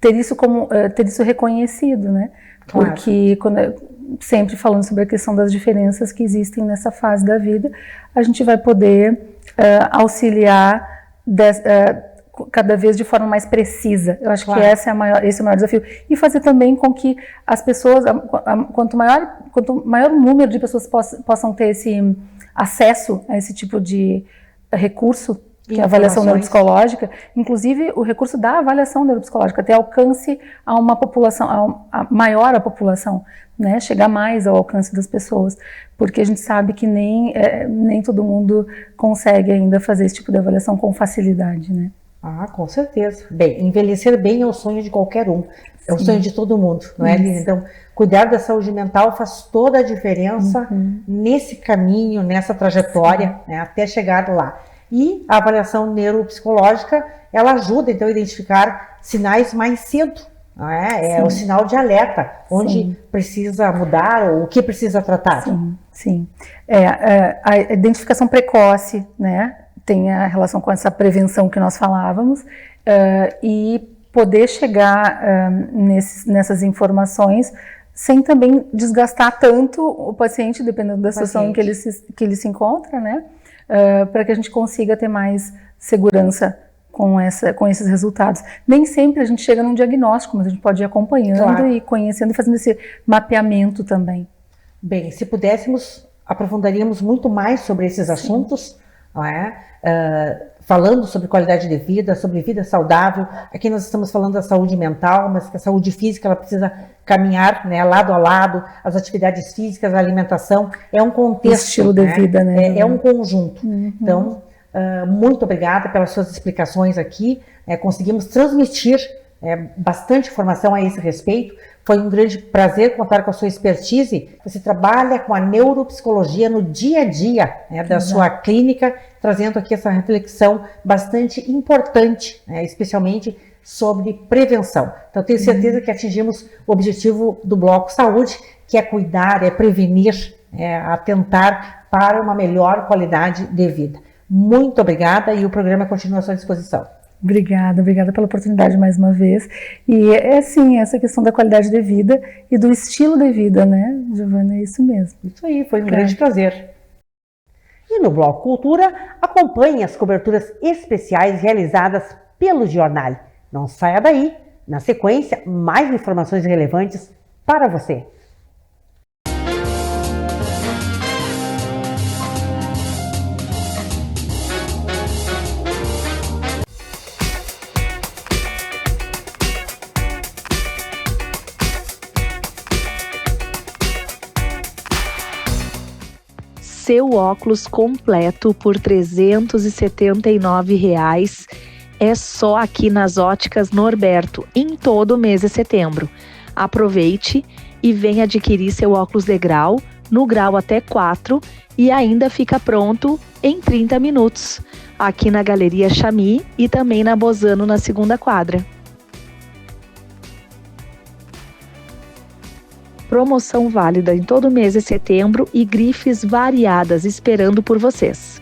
U: ter isso reconhecido, né? Claro. Porque sempre falando sobre a questão das diferenças que existem nessa fase da vida, a gente vai poder auxiliar cada vez de forma mais precisa. Eu acho que esse é o maior desafio. E fazer também com que as pessoas, quanto maior número de pessoas possam ter esse acesso a esse tipo de recurso, que é a avaliação neuropsicológica, inclusive o recurso da avaliação neuropsicológica, até alcance a uma população, maior a população, né? Chegar mais ao alcance das pessoas, porque a gente sabe que nem todo mundo consegue ainda fazer esse tipo de avaliação com facilidade, né?
B: Com certeza. Bem, envelhecer bem é o sonho de qualquer um, é o sonho de todo mundo, não é, Lina? Então, cuidar da saúde mental faz toda a diferença nesse caminho, nessa trajetória, né, até chegar lá. E a avaliação neuropsicológica, ela ajuda, então, a identificar sinais mais cedo, não é? É o sinal de alerta, onde precisa mudar ou o que precisa tratar.
U: Sim. A identificação precoce, né, tem a relação com essa prevenção que nós falávamos, e poder chegar nessas informações sem também desgastar tanto o paciente, dependendo da situação em que ele se encontra, né? Para que a gente consiga ter mais segurança com esses resultados. Nem sempre a gente chega num diagnóstico, mas a gente pode ir acompanhando e conhecendo e fazendo esse mapeamento também.
B: Bem, se pudéssemos, aprofundaríamos muito mais sobre esses assuntos, não é? Falando sobre qualidade de vida, sobre vida saudável. Aqui nós estamos falando da saúde mental, mas que a saúde física ela precisa caminhar, né, lado a lado. As atividades físicas, a alimentação, é um contexto.
U: Estilo de vida, né?
B: É um conjunto. Então, muito obrigada pelas suas explicações aqui. Conseguimos transmitir bastante informação a esse respeito. Foi um grande prazer contar com a sua expertise. Você trabalha com a neuropsicologia no dia a dia, né, da sua clínica, trazendo aqui essa reflexão bastante importante, né, especialmente sobre prevenção. Então, tenho certeza que atingimos o objetivo do Bloco Saúde, que é cuidar, é prevenir, é atentar para uma melhor qualidade de vida. Muito obrigada e o programa continua à sua disposição.
U: Obrigada pela oportunidade mais uma vez. E sim, essa questão da qualidade de vida e do estilo de vida, né, Giovana? É isso mesmo.
B: Isso aí, foi um grande prazer. E no Bloco Cultura, acompanhe as coberturas especiais realizadas pelo jornal. Não saia daí. Na sequência, mais informações relevantes para você.
R: Seu óculos completo por R$ 379 é só aqui nas Óticas Norberto, em todo o mês de setembro. Aproveite e venha adquirir seu óculos de grau, no grau até 4, e ainda fica pronto em 30 minutos, aqui na Galeria Chami e também na Bozano, na segunda quadra. promoção válida em todo o mês de setembro e grifes variadas esperando por vocês.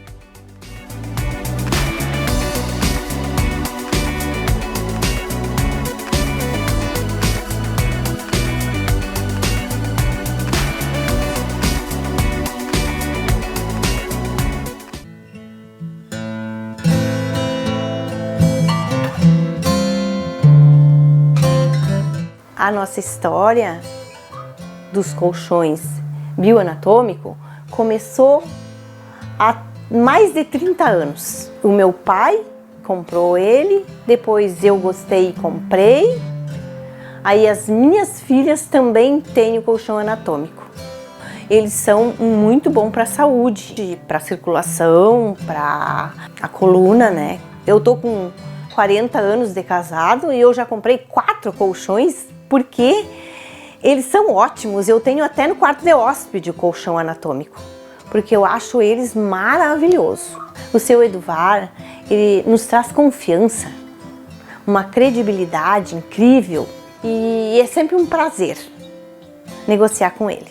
C: A nossa história dos colchões bioanatômico começou há mais de 30 anos. O meu pai comprou ele, depois eu gostei e comprei. Aí as minhas filhas também têm o colchão anatômico. Eles são muito bons para a saúde, para a circulação, para a coluna, né? Eu tô com 40 anos de casado e eu já comprei 4 colchões porque eles são ótimos. Eu tenho até no quarto de hóspede o colchão anatômico, porque eu acho eles maravilhosos. O seu Eduvar, ele nos traz confiança, uma credibilidade incrível e é sempre um prazer negociar com ele.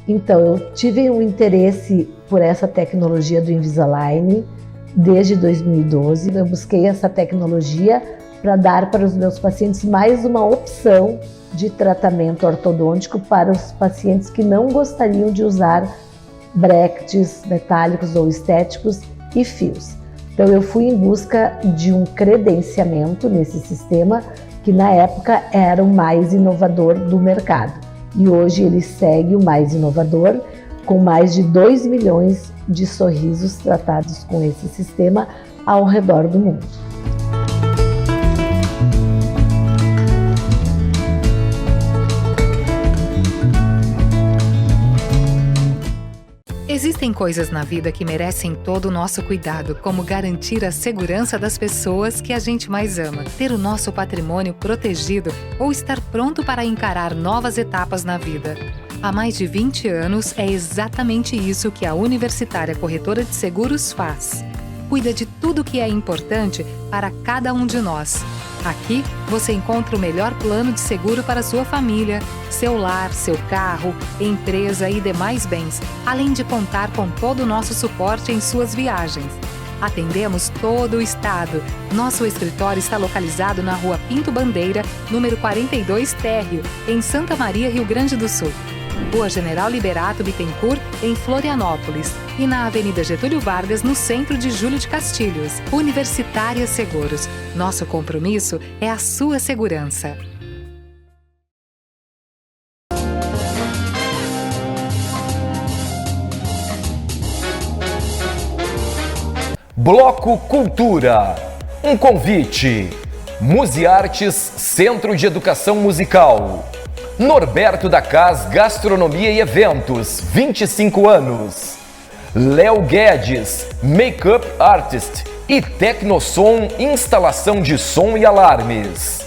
V: Então, eu tive um interesse por essa tecnologia do Invisalign desde 2012. Eu busquei essa tecnologia para dar para os meus pacientes mais uma opção de tratamento ortodôntico para os pacientes que não gostariam de usar brackets metálicos ou estéticos e fios. Então, eu fui em busca de um credenciamento nesse sistema que na época era o mais inovador do mercado. E hoje ele segue o mais inovador, com mais de 2 milhões de sorrisos tratados com esse sistema ao redor do mundo.
W: Existem coisas na vida que merecem todo o nosso cuidado, como garantir a segurança das pessoas que a gente mais ama, ter o nosso patrimônio protegido ou estar pronto para encarar novas etapas na vida. Há mais de 20 anos é exatamente isso que a Universitária Corretora de Seguros faz. Cuida de tudo que é importante para cada um de nós. Aqui você encontra o melhor plano de seguro para sua família, seu lar, seu carro, empresa e demais bens, além de contar com todo o nosso suporte em suas viagens. Atendemos todo o estado. Nosso escritório está localizado na Rua Pinto Bandeira, número 42 Térreo, em Santa Maria, Rio Grande do Sul. Rua General Liberato Bittencourt, em Florianópolis. E na Avenida Getúlio Vargas, no centro de Júlio de Castilhos. Universitária Seguros. Nosso compromisso é a sua segurança.
T: Bloco Cultura. Um convite. Museartes, Centro de Educação Musical. Norberto da Cas Gastronomia e Eventos, 25 anos. Léo Guedes, Make-up Artist e Tecnosom, instalação de som e alarmes.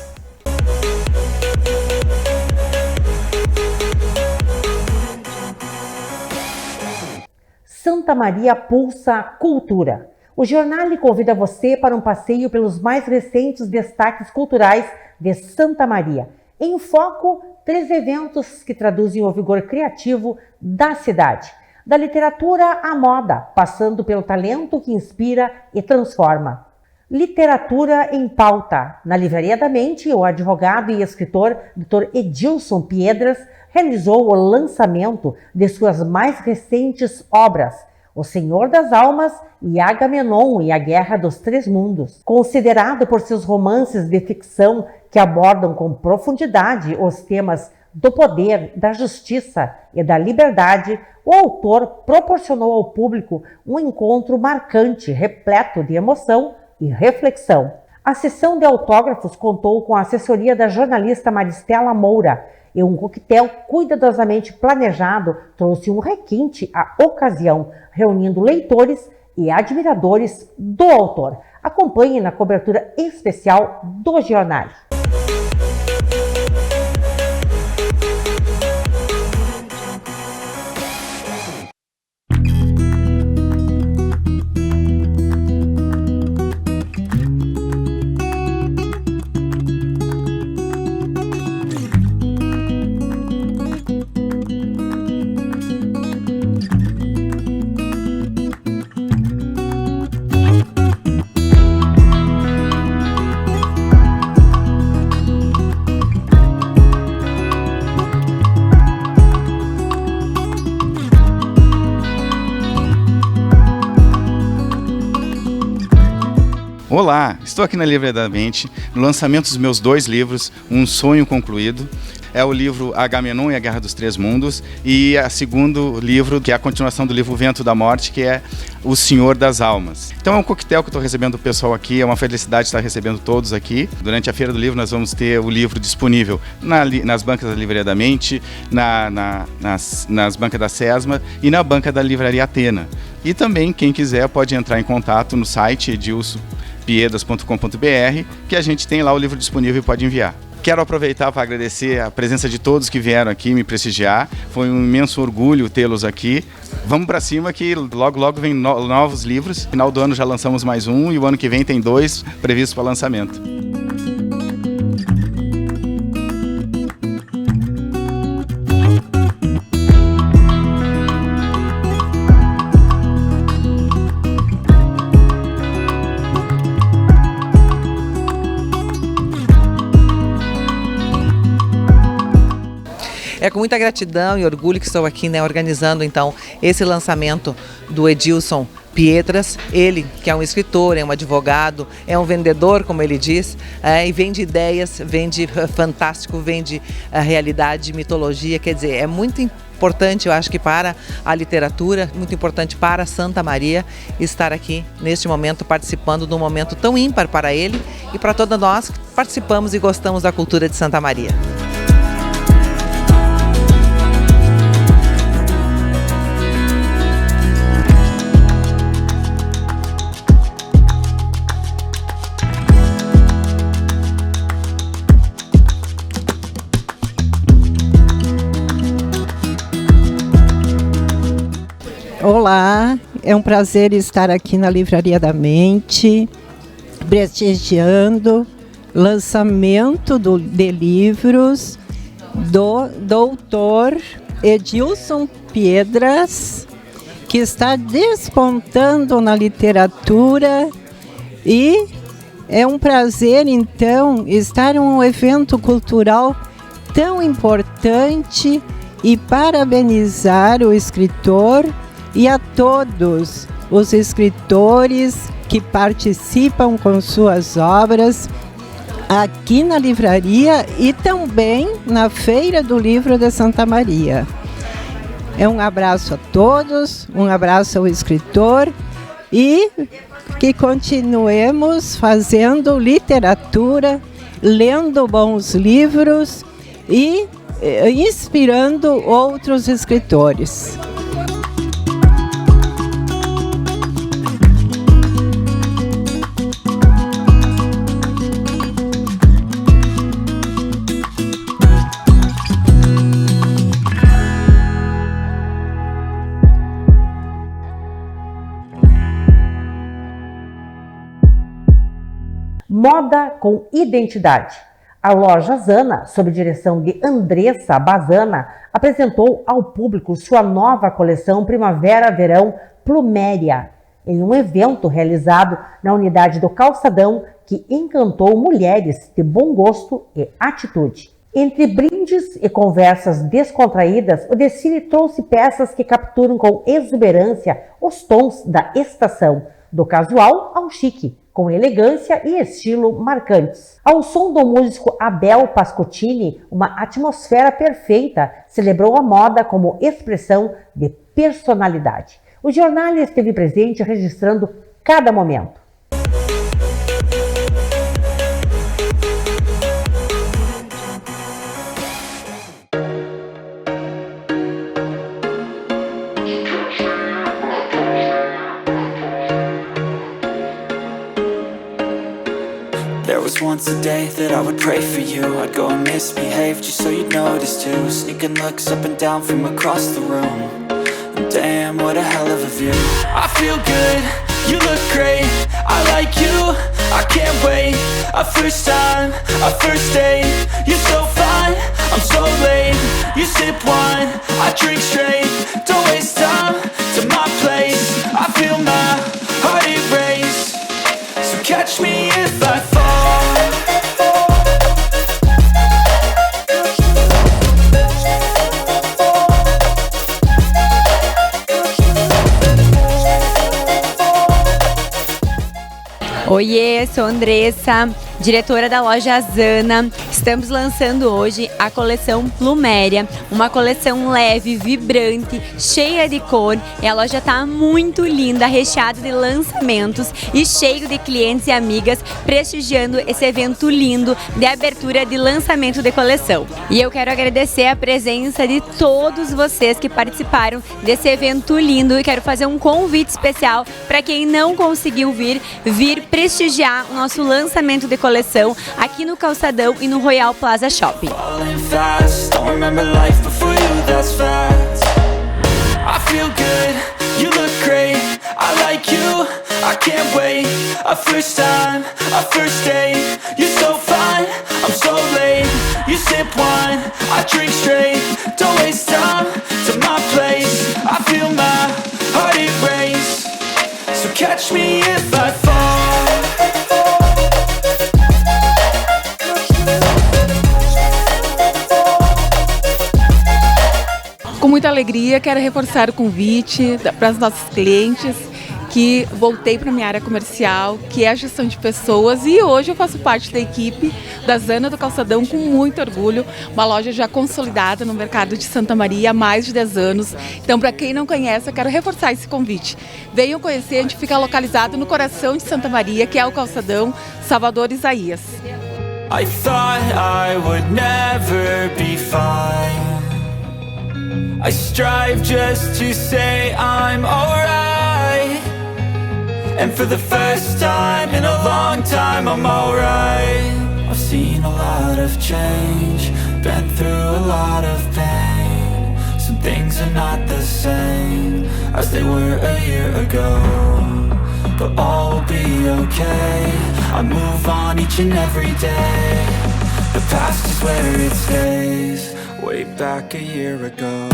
B: Santa Maria Pulsa Cultura. O jornal convida você para um passeio pelos mais recentes destaques culturais de Santa Maria. Em foco, 3 eventos que traduzem o vigor criativo da cidade. Da literatura à moda, passando pelo talento que inspira e transforma. Literatura em Pauta. Na Livraria da Mente, o advogado e escritor Dr. Edilson Piedras realizou o lançamento de suas mais recentes obras, O Senhor das Almas e Agamenon e a Guerra dos Três Mundos. Considerado por seus romances de ficção que abordam com profundidade os temas do poder, da justiça e da liberdade, o autor proporcionou ao público um encontro marcante, repleto de emoção e reflexão. A sessão de autógrafos contou com a assessoria da jornalista Maristela Moura e um coquetel cuidadosamente planejado trouxe um requinte à ocasião, reunindo leitores e admiradores do autor. Acompanhe na cobertura especial do jornal.
D: Olá, estou aqui na Livraria da Mente, no lançamento dos meus 2 livros, Um Sonho Concluído. É o livro Agamenon e a Guerra dos Três Mundos, e o segundo livro, que é a continuação do livro Vento da Morte, que é O Senhor das Almas. Então é um coquetel que eu estou recebendo o pessoal aqui, é uma felicidade estar recebendo todos aqui. Durante a Feira do Livro nós vamos ter o livro disponível nas bancas da Livraria da Mente, nas bancas da SESMA e na banca da Livraria Atena. E também, quem quiser, pode entrar em contato no site edilsonpiedas.com.br, que a gente tem lá o livro disponível e pode enviar. Quero aproveitar para agradecer a presença de todos que vieram aqui me prestigiar. Foi um imenso orgulho tê-los aqui. Vamos para cima que logo vem novos livros. No final do ano já lançamos mais um e o ano que vem tem 2 previstos para lançamento.
F: É com muita gratidão e orgulho que estou aqui, organizando então esse lançamento do Edilson Pietras. Ele que é um escritor, é um advogado, é um vendedor, como ele diz, e vende ideias, vende fantástico, vende realidade, mitologia, quer dizer, é muito importante, eu acho que para a literatura, muito importante para Santa Maria estar aqui neste momento, participando de um momento tão ímpar para ele e para todos nós que participamos e gostamos da cultura de Santa Maria.
G: Olá, é um prazer estar aqui na Livraria da Mente, prestigiando lançamento de livros do doutor Edilson Pietras, que está despontando na literatura, e é um prazer então estar em um evento cultural tão importante e parabenizar o escritor e a todos os escritores que participam com suas obras aqui na livraria e também na Feira do Livro de Santa Maria. Um abraço a todos, um abraço ao escritor e que continuemos fazendo literatura, lendo bons livros e inspirando outros escritores.
B: Moda com identidade. A loja Zana, sob direção de Andressa Bazana, apresentou ao público sua nova coleção Primavera-Verão Pluméria, em um evento realizado na unidade do Calçadão que encantou mulheres de bom gosto e atitude. Entre brindes e conversas descontraídas, o desfile trouxe peças que capturam com exuberância os tons da estação, do casual ao chique, com elegância e estilo marcantes. Ao som do músico Abel Pascottini, uma atmosfera perfeita celebrou a moda como expressão de personalidade. O jornal esteve presente registrando cada momento.
X: There was once a day that I would pray for you. I'd go and misbehave just so you'd notice too. Sneaking looks up and down from across the room. And damn, what a hell of a view. I feel good, you look great. I like you, I can't wait. A first time, a first date. You're so fine, I'm so late. You sip wine, I drink straight. Don't waste time to my place. I feel my heart erase. So catch me if I fall.
H: Oiê, sou Andressa, diretora da loja Zana. Estamos lançando hoje a coleção Pluméria, uma coleção leve, vibrante, cheia de cor, e a loja tá muito linda, recheada de lançamentos e cheio de clientes e amigas prestigiando esse evento lindo de abertura de lançamento de coleção. E eu quero agradecer a presença de todos vocês que participaram desse evento lindo e quero fazer um convite especial para quem não conseguiu vir prestigiar o nosso lançamento de coleção aqui no Calçadão e no Royal Plaza Shopping.
X: Catch me if I fall.
I: Com muita alegria, quero reforçar o convite para os nossos clientes que voltei para a minha área comercial, que é a gestão de pessoas, e hoje eu faço parte da equipe da Zana do Calçadão com muito orgulho, uma loja já consolidada no mercado de Santa Maria há mais de 10 anos. Então, para quem não conhece, eu quero reforçar esse convite. Venham conhecer, a gente fica localizado no coração de Santa Maria, que é o Calçadão Salvador Isaías.
X: I thought I would never be fine. I strive just to say I'm alright. And for the first time in a long time, I'm alright. I've seen a lot of change, been through a lot of pain. Some things are not the same as they were a year ago, but all will be okay. I move on each and every day. The past is where it stays, way back a year ago.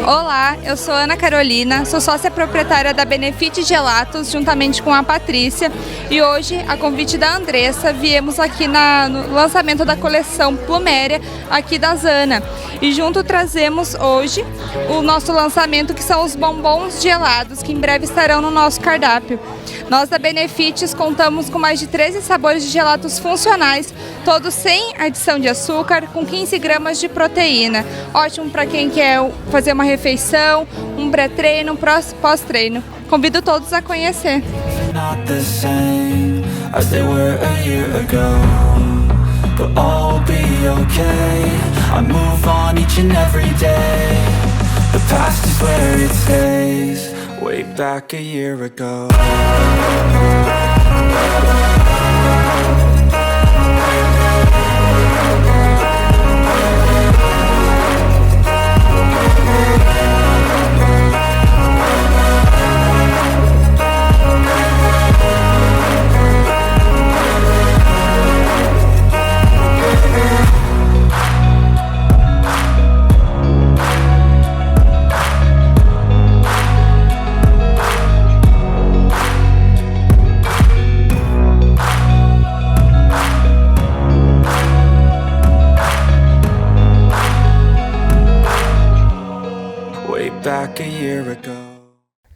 J: Olá, eu sou Ana Carolina, sou sócia proprietária da Benefit Gelatos, juntamente com a Patrícia, e hoje, a convite da Andressa, viemos aqui no lançamento da coleção Pluméria aqui da Zana. E junto trazemos hoje o nosso lançamento, que são os bombons gelados, que em breve estarão no nosso cardápio. Nós da Benefits contamos com mais de 13 sabores de gelatos funcionais, todos sem adição de açúcar, com 15 gramas de proteína. Ótimo para quem quer fazer uma refeição, um pré-treino, um pós-treino. Convido todos a conhecer.
X: Way back a year ago.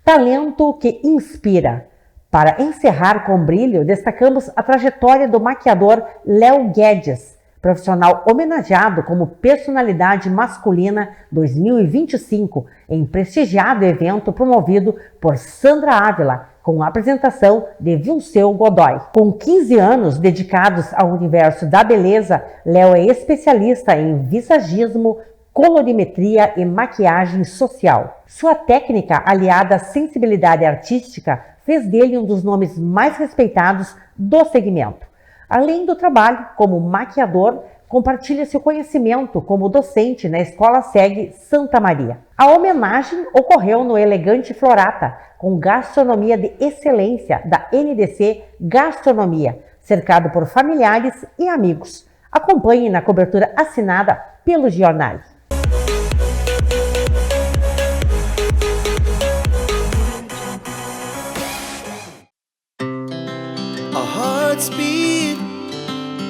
B: Talento que inspira. Para encerrar com brilho, destacamos a trajetória do maquiador Léo Guedes, profissional homenageado como Personalidade Masculina 2025 em prestigiado evento promovido por Sandra Ávila, com a apresentação de Vilseu Godoy. Com 15 anos dedicados ao universo da beleza, Léo é especialista em visagismo, colorimetria e maquiagem social. Sua técnica, aliada à sensibilidade artística, fez dele um dos nomes mais respeitados do segmento. Além do trabalho como maquiador, compartilha seu conhecimento como docente na Escola SEG Santa Maria. A homenagem ocorreu no elegante Florata, com gastronomia de excelência da NDC Gastronomia, cercado por familiares e amigos. Acompanhe na cobertura assinada pelos jornais.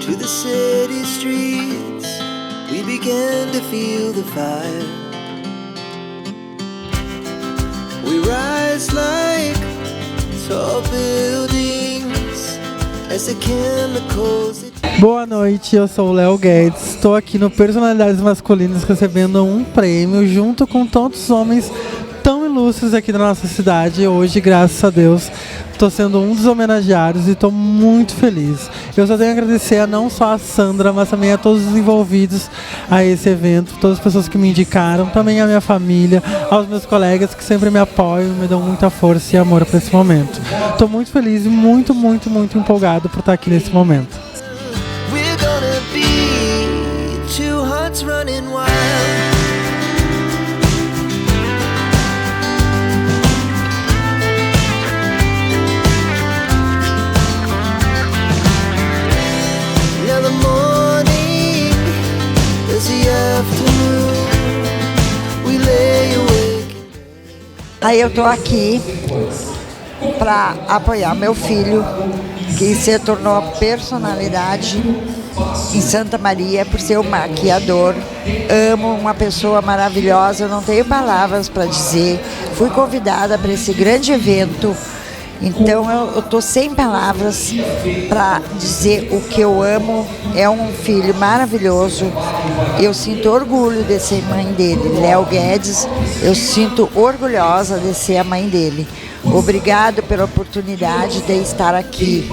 L: to the city streets, we began to feel the fire. We rise like tall buildings as the chemicals.
M: Boa noite, eu sou o Léo Guedes, estou aqui no Personalidades Masculinas recebendo um prêmio junto com tantos homens tão ilustres aqui da nossa cidade. Hoje, graças a Deus, estou sendo um dos homenageados e estou muito feliz. Eu só tenho a agradecer a não só a Sandra, mas também a todos os envolvidos a esse evento, todas as pessoas que me indicaram, também a minha família, aos meus colegas que sempre me apoiam, me dão muita força e amor para esse momento. Estou muito feliz e muito, muito, muito empolgado por estar aqui nesse momento.
L: Two hearts running wild. Now the morning is the afternoon. We lay awake.
N: Aí eu tô aqui para apoiar meu filho, que se tornou personalidade em Santa Maria por ser um maquiador. Amo, uma pessoa maravilhosa, eu não tenho palavras para dizer. Fui convidada para esse grande evento, então eu tô sem palavras para dizer o que eu amo. É um filho maravilhoso, eu sinto orgulho de ser mãe dele. Léo Guedes, eu sinto orgulhosa de ser a mãe dele. Obrigado pela oportunidade de estar aqui.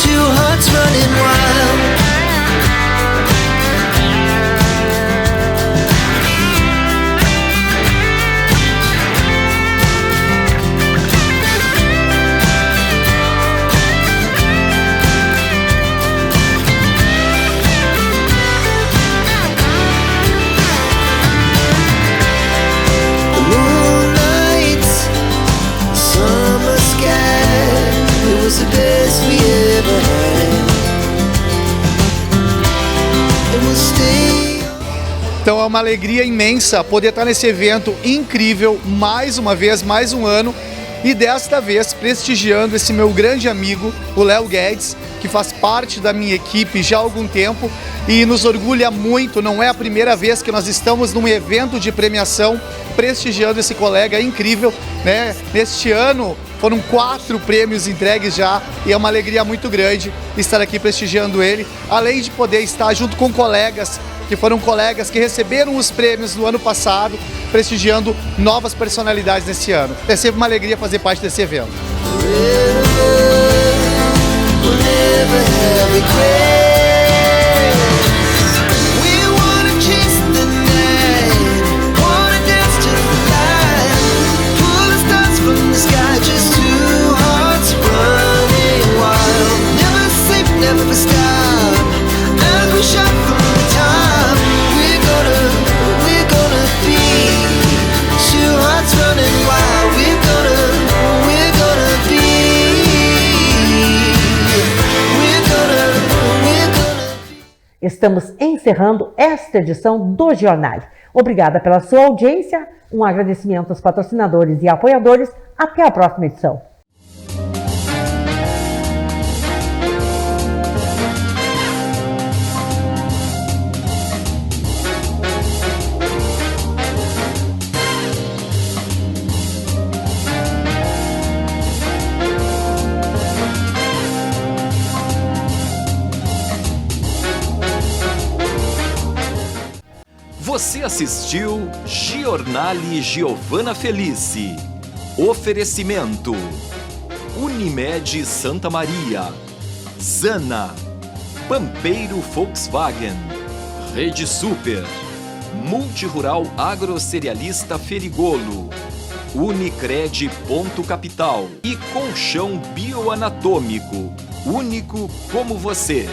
L: Two hearts running wild. The moonlight, summer sky, it was the best we ever had.
O: Então é uma alegria imensa poder estar nesse evento incrível, mais uma vez, mais um ano, e desta vez prestigiando esse meu grande amigo, o Léo Guedes, que faz parte da minha equipe já há algum tempo e nos orgulha muito. Não é a primeira vez que nós estamos num evento de premiação prestigiando esse colega incrível, né? Neste ano foram 4 prêmios entregues já e é uma alegria muito grande estar aqui prestigiando ele, além de poder estar junto com colegas que foram colegas que receberam os prêmios no ano passado, prestigiando novas personalidades nesse ano. É sempre uma alegria fazer parte desse evento.
B: Estamos encerrando esta edição do Jornal. Obrigada pela sua audiência, um agradecimento aos patrocinadores e apoiadores. Até a próxima edição.
A: Você assistiu Giornale Giovana Felice. Oferecimento: Unimed Santa Maria, Zana, Pampeiro Volkswagen, Rede Super, Multirural Agrocerealista Ferigolo, Unicred Ponto Capital e Colchão Bioanatômico, único como você.